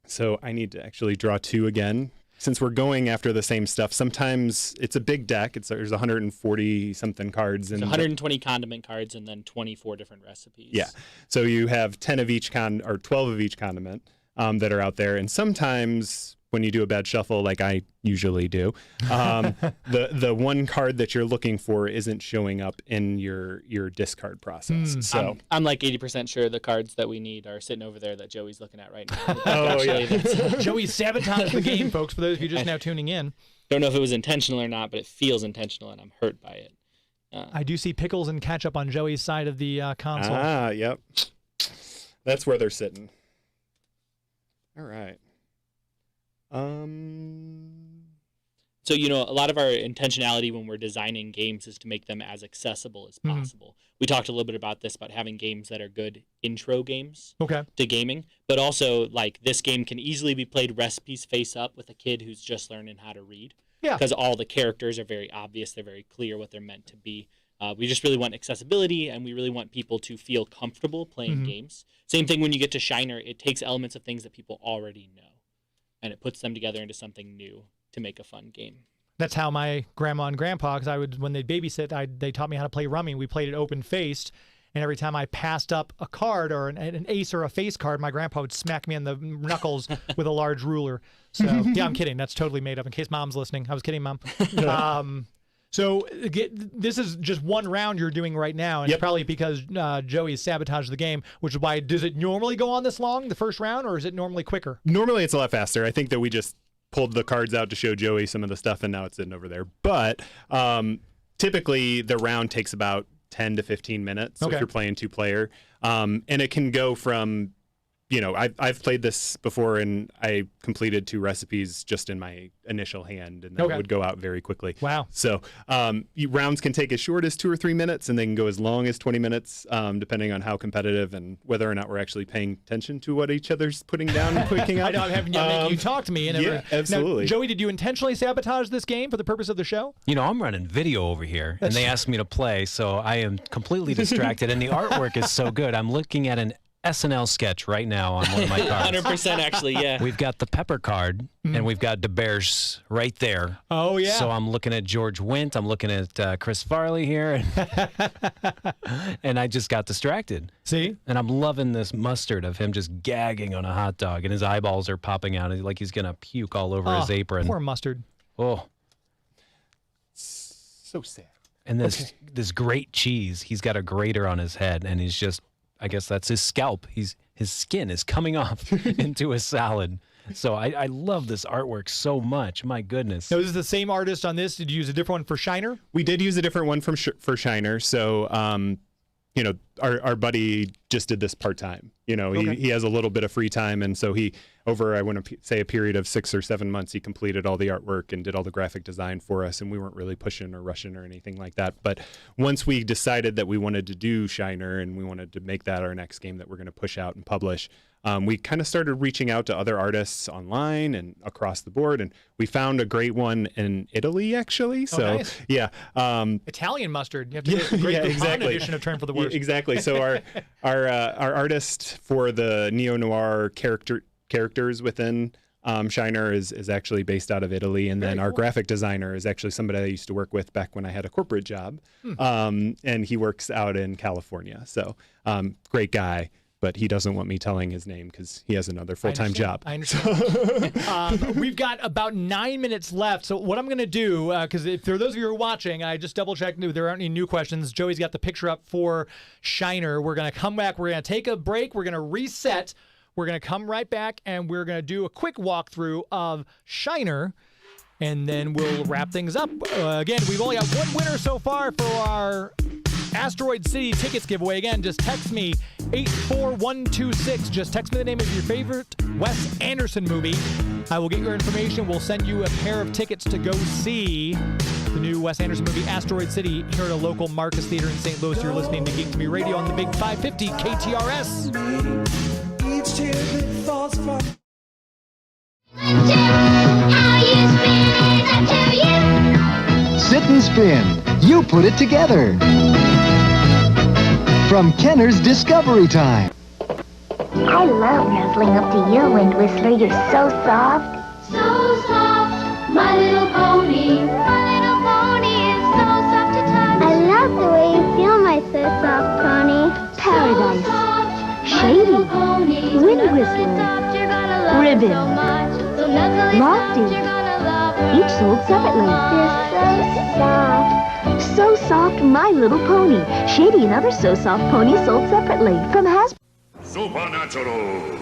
So I need to actually draw 2 again. Since we're going after the same stuff, sometimes it's a big deck. There's 140 something cards, and 120 condiment cards, and then 24 different recipes. Yeah, so you have 10 of each or 12 of each condiment that are out there, and sometimes when you do a bad shuffle, like I usually do, the one card that you're looking for isn't showing up in your discard process. So I'm like 80% sure the cards that we need are sitting over there that Joey's looking at right now. Joey's sabotaged the game, folks, for those of you just now tuning in. Don't know if it was intentional or not, but it feels intentional, and I'm hurt by it. I do see pickles and ketchup on Joey's side of the console. Ah, yep. That's where they're sitting. All right. So, a lot of our intentionality when we're designing games is to make them as accessible as possible. We talked a little bit about this, about having games that are good intro games to gaming, but also like this game can easily be played recipes face up with a kid who's just learning how to read. Yeah. Because all the characters are very obvious. They're very clear what they're meant to be. We just really want accessibility, and we really want people to feel comfortable playing games. Same thing when you get to Shiner. It takes elements of things that people already know, and it puts them together into something new to make a fun game. That's how my grandma and grandpa, because when they babysit, they taught me how to play rummy. We played it open-faced, and every time I passed up a card or an ace or a face card, my grandpa would smack me in the knuckles with a large ruler. So, yeah, I'm kidding. That's totally made up. In case Mom's listening. I was kidding, Mom. So this is just one round you're doing right now, and it's probably because Joey sabotaged the game, which is why, does it normally go on this long, the first round, or is it normally quicker? Normally it's a lot faster. I think that we just pulled the cards out to show Joey some of the stuff, and now it's sitting over there. But typically the round takes about 10 to 15 minutes if you're playing 2-player. And it can go from, I've played this before, and I completed 2 recipes just in my initial hand, and that would go out very quickly. Wow. So rounds can take as short as 2 or 3 minutes, and they can go as long as 20 minutes, depending on how competitive and whether or not we're actually paying attention to what each other's putting down and picking up. I know I'm having you talk to me. And absolutely. Now, Joey, did you intentionally sabotage this game for the purpose of the show? I'm running video over here, and they asked me to play, so I am completely distracted, and the artwork is so good. I'm looking at an SNL sketch right now on one of my cards. 100% actually, yeah. We've got the Pepper card, and we've got DeBears right there. Oh, yeah. So I'm looking at George Wendt. I'm looking at Chris Farley here. And I just got distracted. See? And I'm loving this mustard of him just gagging on a hot dog, and his eyeballs are popping out like he's going to puke all over his apron. Poor mustard. Oh. So sad. And this great cheese, he's got a grater on his head, and he's just, I guess that's his scalp. His skin is coming off into a salad. So I love this artwork so much. My goodness. Now, is this the same artist on this? Did you use a different one for Shiner? We did use a different one for Shiner. So our buddy just did this part-time. He has a little bit of free time, and so he, over, I want to say, a period of 6 or 7 months, he completed all the artwork and did all the graphic design for us, and we weren't really pushing or rushing or anything like that. But once we decided that we wanted to do Shiner and we wanted to make that our next game that we're going to push out and publish, we kind of started reaching out to other artists online and across the board, and we found a great one in Italy, actually. So, nice. Yeah. Italian mustard. You have to get a great exactly. edition of Turn for the Worst. Exactly. So our artist for the neo-noir characters within Shiner is actually based out of Italy, and then our graphic designer is actually somebody I used to work with back when I had a corporate job, and he works out in California. So great guy. But he doesn't want me telling his name because he has another full-time job. I understand. We've got about 9 minutes left. So what I'm going to do, because for those of you who are watching, I just double-checked there aren't any new questions. Joey's got the picture up for Shiner. We're going to come back. We're going to take a break. We're going to reset. We're going to come right back, and we're going to do a quick walkthrough of Shiner, and then we'll wrap things up. Again, we've only got one winner so far for our Asteroid City tickets giveaway. Again, just text me 84126. Just text me the name of your favorite Wes Anderson movie. I will get your information. We'll send you a pair of tickets to go see the new Wes Anderson movie, Asteroid City, here at a local Marcus Theater in St. Louis. You're listening to Geek to Me Radio on the Big 550 KTRS. Each tear that falls from Sit and spin. You put it together. From Kenner's Discovery Time. I love nuzzling up to you, Wind Whistler. You're so soft. So soft, my little pony. My little pony is so soft to touch. I love the way you feel my so soft pony. Paradise. So soft, Shady. pony. Wind Whistler. Ribbon. So nuzzly Lofty. soft, you're gonna love her. Each sold separately. They're so soft. So soft, My Little Pony. Shady and other So Soft ponies sold separately from Hasbro. Supernatural.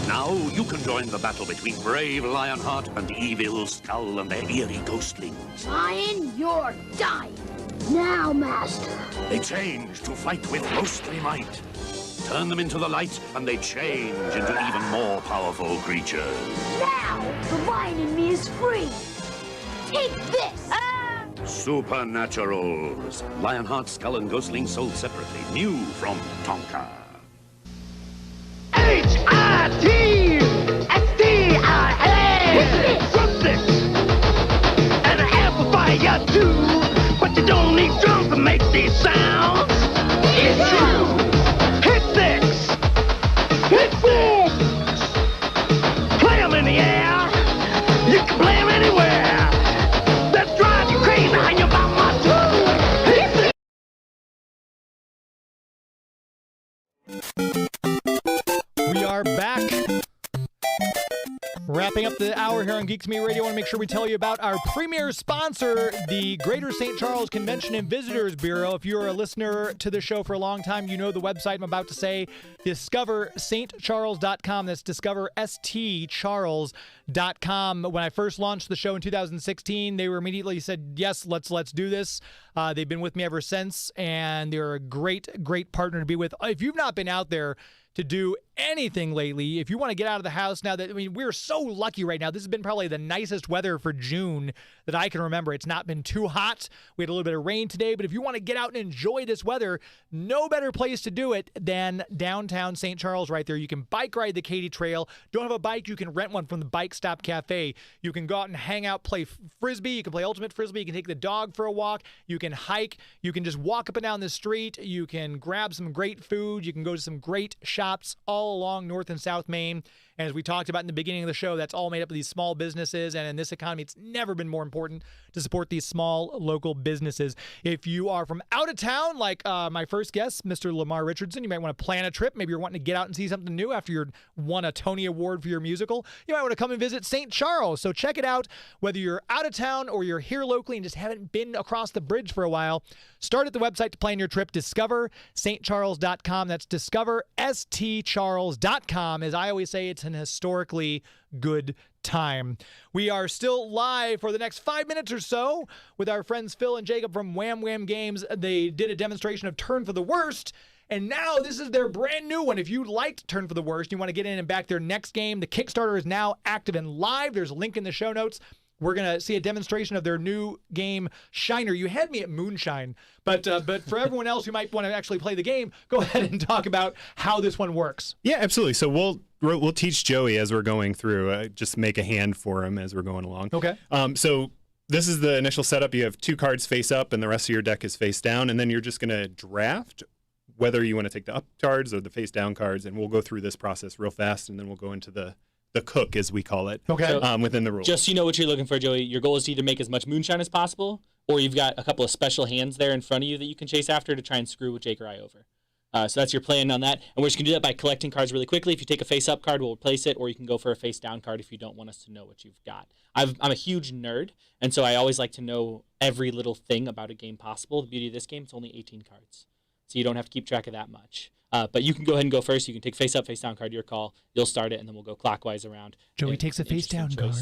Now you can join the battle between brave Lionheart and evil Skull and their eerie ghostlings. Lion, you're dying. Now, Master. They change to fight with ghostly might. Turn them into the light, and they change into even more powerful creatures. Now, the lion in me is free. Take this. Supernaturals. Lionheart, Skull, and Ghostling sold separately. New from Tonka. H-I-T-S-T-I-A. Something. And an amplifier too. But you don't need drums to make these sounds. It's true. Hit six. Hit six. Play them in the air. You can play them anywhere. That drives you crazy and you're about my tune. Hit six. We are back. Wrapping up the hour here on Geek to Me Radio, I want to make sure we tell you about our premier sponsor, the Greater St. Charles Convention and Visitors Bureau. If you're a listener to the show for a long time, you know the website I'm about to say, discoverstcharles.com. That's discoverstcharles.com. When I first launched the show in 2016, they were immediately said, yes, let's do this. They've been with me ever since, and they're a great partner to be with. If you've not been out there to do anything lately, if you want to get out of the house now, that, I mean, we're so lucky right now. This has been probably the nicest weather for June that I can remember. It's not been too hot. We had a little bit of rain today, but if you want to get out and enjoy this weather, no better place to do it than downtown St. Charles right there. You can bike ride the Katy Trail. Don't have a bike, you can rent one from the Bike Stop Cafe. You can go out and hang out, play Frisbee. You can play Ultimate Frisbee. You can take the dog for a walk. You can hike. You can just walk up and down the street. You can grab some great food. You can go to some great shops all along North and South Main. And as we talked about in the beginning of the show, that's all made up of these small businesses. And in this economy, it's never been more important to support these small local businesses. If you are from out of town, like my first guest, Mr. Lamar Richardson, you might want to plan a trip. Maybe you're wanting to get out and see something new after you won a Tony Award for your musical. You might want to come and visit St. Charles. So check it out. Whether you're out of town or you're here locally and just haven't been across the bridge for a while, start at the website to plan your trip, discoverstcharles.com. That's discoverstcharles.com. As I always say, it's an historically good time. We are still live for the next 5 minutes or so with our friends Phil and Jacob from Wam Wam Games. They did a demonstration of Turn for the Worst, and now this is their brand new one. If you liked Turn for the Worst, you want to get in and back their next game, the Kickstarter is now active and live. There's a link in the show notes. We're going to see a demonstration of their new game, Shiner. You had me at Moonshine, but for everyone else who might want to actually play the game, go ahead and talk about how this one works. Yeah, absolutely. So we'll teach Joey as we're going through. Just make a hand for him as we're going along. Okay. So this is the initial setup. You have 2 cards face up, and the rest of your deck is face down, and then you're just going to draft whether you want to take the up cards or the face down cards, and we'll go through this process real fast, and then we'll go into the cook, as we call it, within the rules. Just so you know what you're looking for, Joey, your goal is to either make as much moonshine as possible, or you've got a couple of special hands there in front of you that you can chase after to try and screw with Jake or I over. So that's your plan on that. And we're just going to do that by collecting cards really quickly. If you take a face-up card, we'll replace it, or you can go for a face-down card if you don't want us to know what you've got. I'm a huge nerd, and so I always like to know every little thing about a game possible. The beauty of this game, it's only 18 cards, so you don't have to keep track of that much. But you can go ahead and go first. You can take face up, face down card, your call. You'll start it, and then we'll go clockwise around. Joey takes a face down card.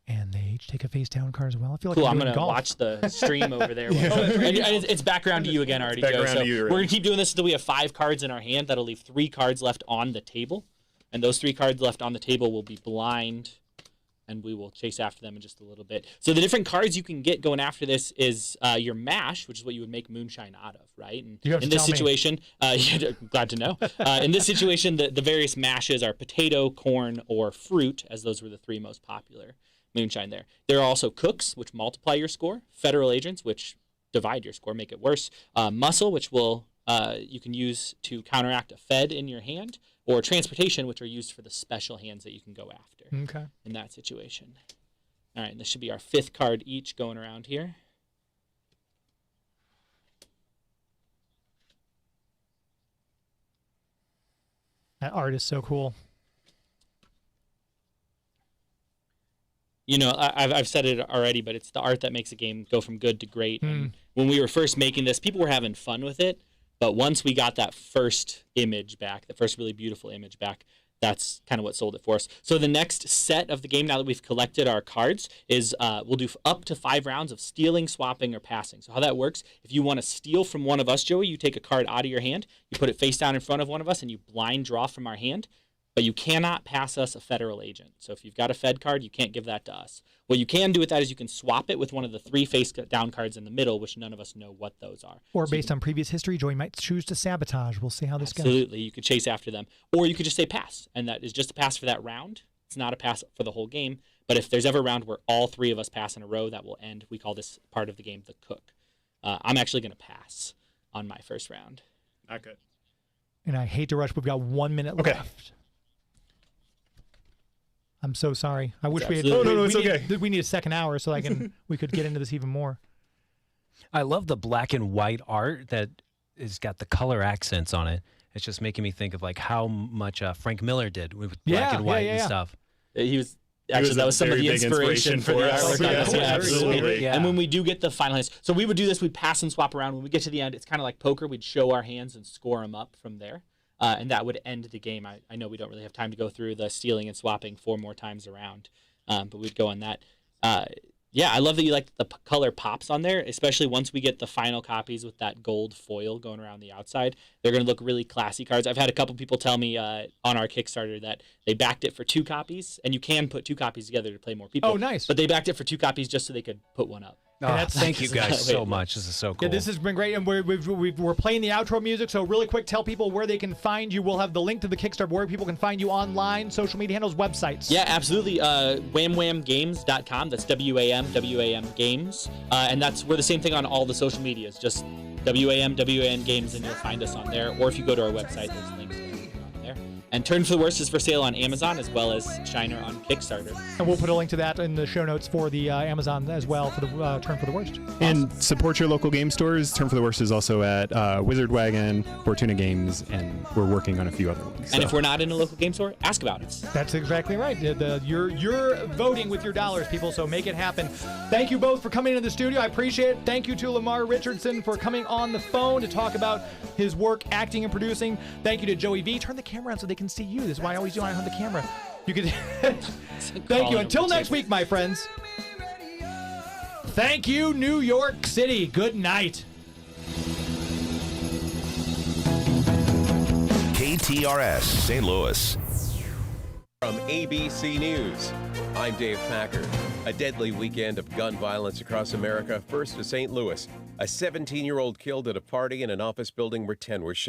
And they each take a face down card as well. I feel like cool. I'm going to watch the stream over there. And it's background to you again already, Joe. So we're going to keep doing this until we have 5 cards in our hand. That'll leave 3 cards left on the table. And those 3 cards left on the table will be blind, and we will chase after them in just a little bit. So the different cards you can get going after this is your mash, which is what you would make moonshine out of, right? And in this situation, glad to know. In this situation, the various mashes are potato, corn, or fruit, as those were the 3 most popular moonshine there. There are also cooks, which multiply your score, federal agents, which divide your score, make it worse, muscle, which will you can use to counteract a fed in your hand, or transportation, which are used for the special hands that you can go after in that situation. All right, and this should be our 5th card each going around here. That art is so cool. You know, I've said it already, but it's the art that makes a game go from good to great. And when we were first making this, people were having fun with it. But once we got that first image back, the first really beautiful image back, that's kind of what sold it for us. So the next set of the game, now that we've collected our cards, is we'll do up to 5 rounds of stealing, swapping, or passing. So how that works, if you want to steal from one of us, Joey, you take a card out of your hand, you put it face down in front of one of us, and you blind draw from our hand. But you cannot pass us a federal agent. So if you've got a Fed card, you can't give that to us. What you can do with that is you can swap it with one of the 3 face down cards in the middle, which none of us know what those are. Or so based on previous history, Joey might choose to sabotage. We'll see how this goes. Absolutely. You could chase after them. Or you could just say pass, and that is just a pass for that round. It's not a pass for the whole game. But if there's ever a round where all 3 of us pass in a row, that will end. We call this part of the game the cook. I'm actually going to pass on my first round. Not good. And I hate to rush, but we've got 1 minute left. I'm so sorry. I wish we had. Oh, no, it's okay. We need a second hour so we could get into this even more. I love the black and white art that has got the color accents on it. It's just making me think of like how much Frank Miller did with black and white and stuff. He was actually that was some of the inspiration for the artwork. Yeah, absolutely. Yeah. And when we do get the final hands, so we would do this. We'd pass and swap around. When we get to the end, it's kind of like poker. We'd show our hands and score them up from there. And that would end the game. I know we don't really have time to go through the stealing and swapping 4 more times around, but we'd go on that. Yeah, I love that you like the color pops on there, especially once we get the final copies with that gold foil going around the outside. They're going to look really classy cards. I've had a couple people tell me on our Kickstarter that they backed it for 2 copies, and you can put 2 copies together to play more people. Oh, nice. But they backed it for 2 copies just so they could put one up. Thank you guys so much. This is so cool. Yeah, this has been great, and we're playing the outro music. So really quick, tell people where they can find you. We'll have the link to the Kickstarter, where people can find you online, social media handles, websites. Yeah, absolutely. WamWamGames.com. That's WAM Games, and we're the same thing on all the social medias. Just WAM Games, and you'll find us on there. Or if you go to our website, there's links to everything on there. And Turn for the Worst is for sale on Amazon as well as Shiner on Kickstarter. And we'll put a link to that in the show notes for the Amazon as well for the Turn for the Worst. And support your local game stores. Turn for the Worst is also at Wizard Wagon, Fortuna Games, and we're working on a few other ones. And if we're not in a local game store, ask about us. That's exactly right. You're voting with your dollars, people, so make it happen. Thank you both for coming into the studio. I appreciate it. Thank you to Lamar Richardson for coming on the phone to talk about his work acting and producing. Thank you to Joey V. Turn the camera on so they can see you. This is why I always do it on the camera. You could. Thank you. Until next week, my friends. Thank you, New York City. Good night. KTRS St. Louis. From ABC News, I'm Dave Packard. A deadly weekend of gun violence across America. First to St. Louis. A 17-year-old killed at a party in an office building where 10 were shot.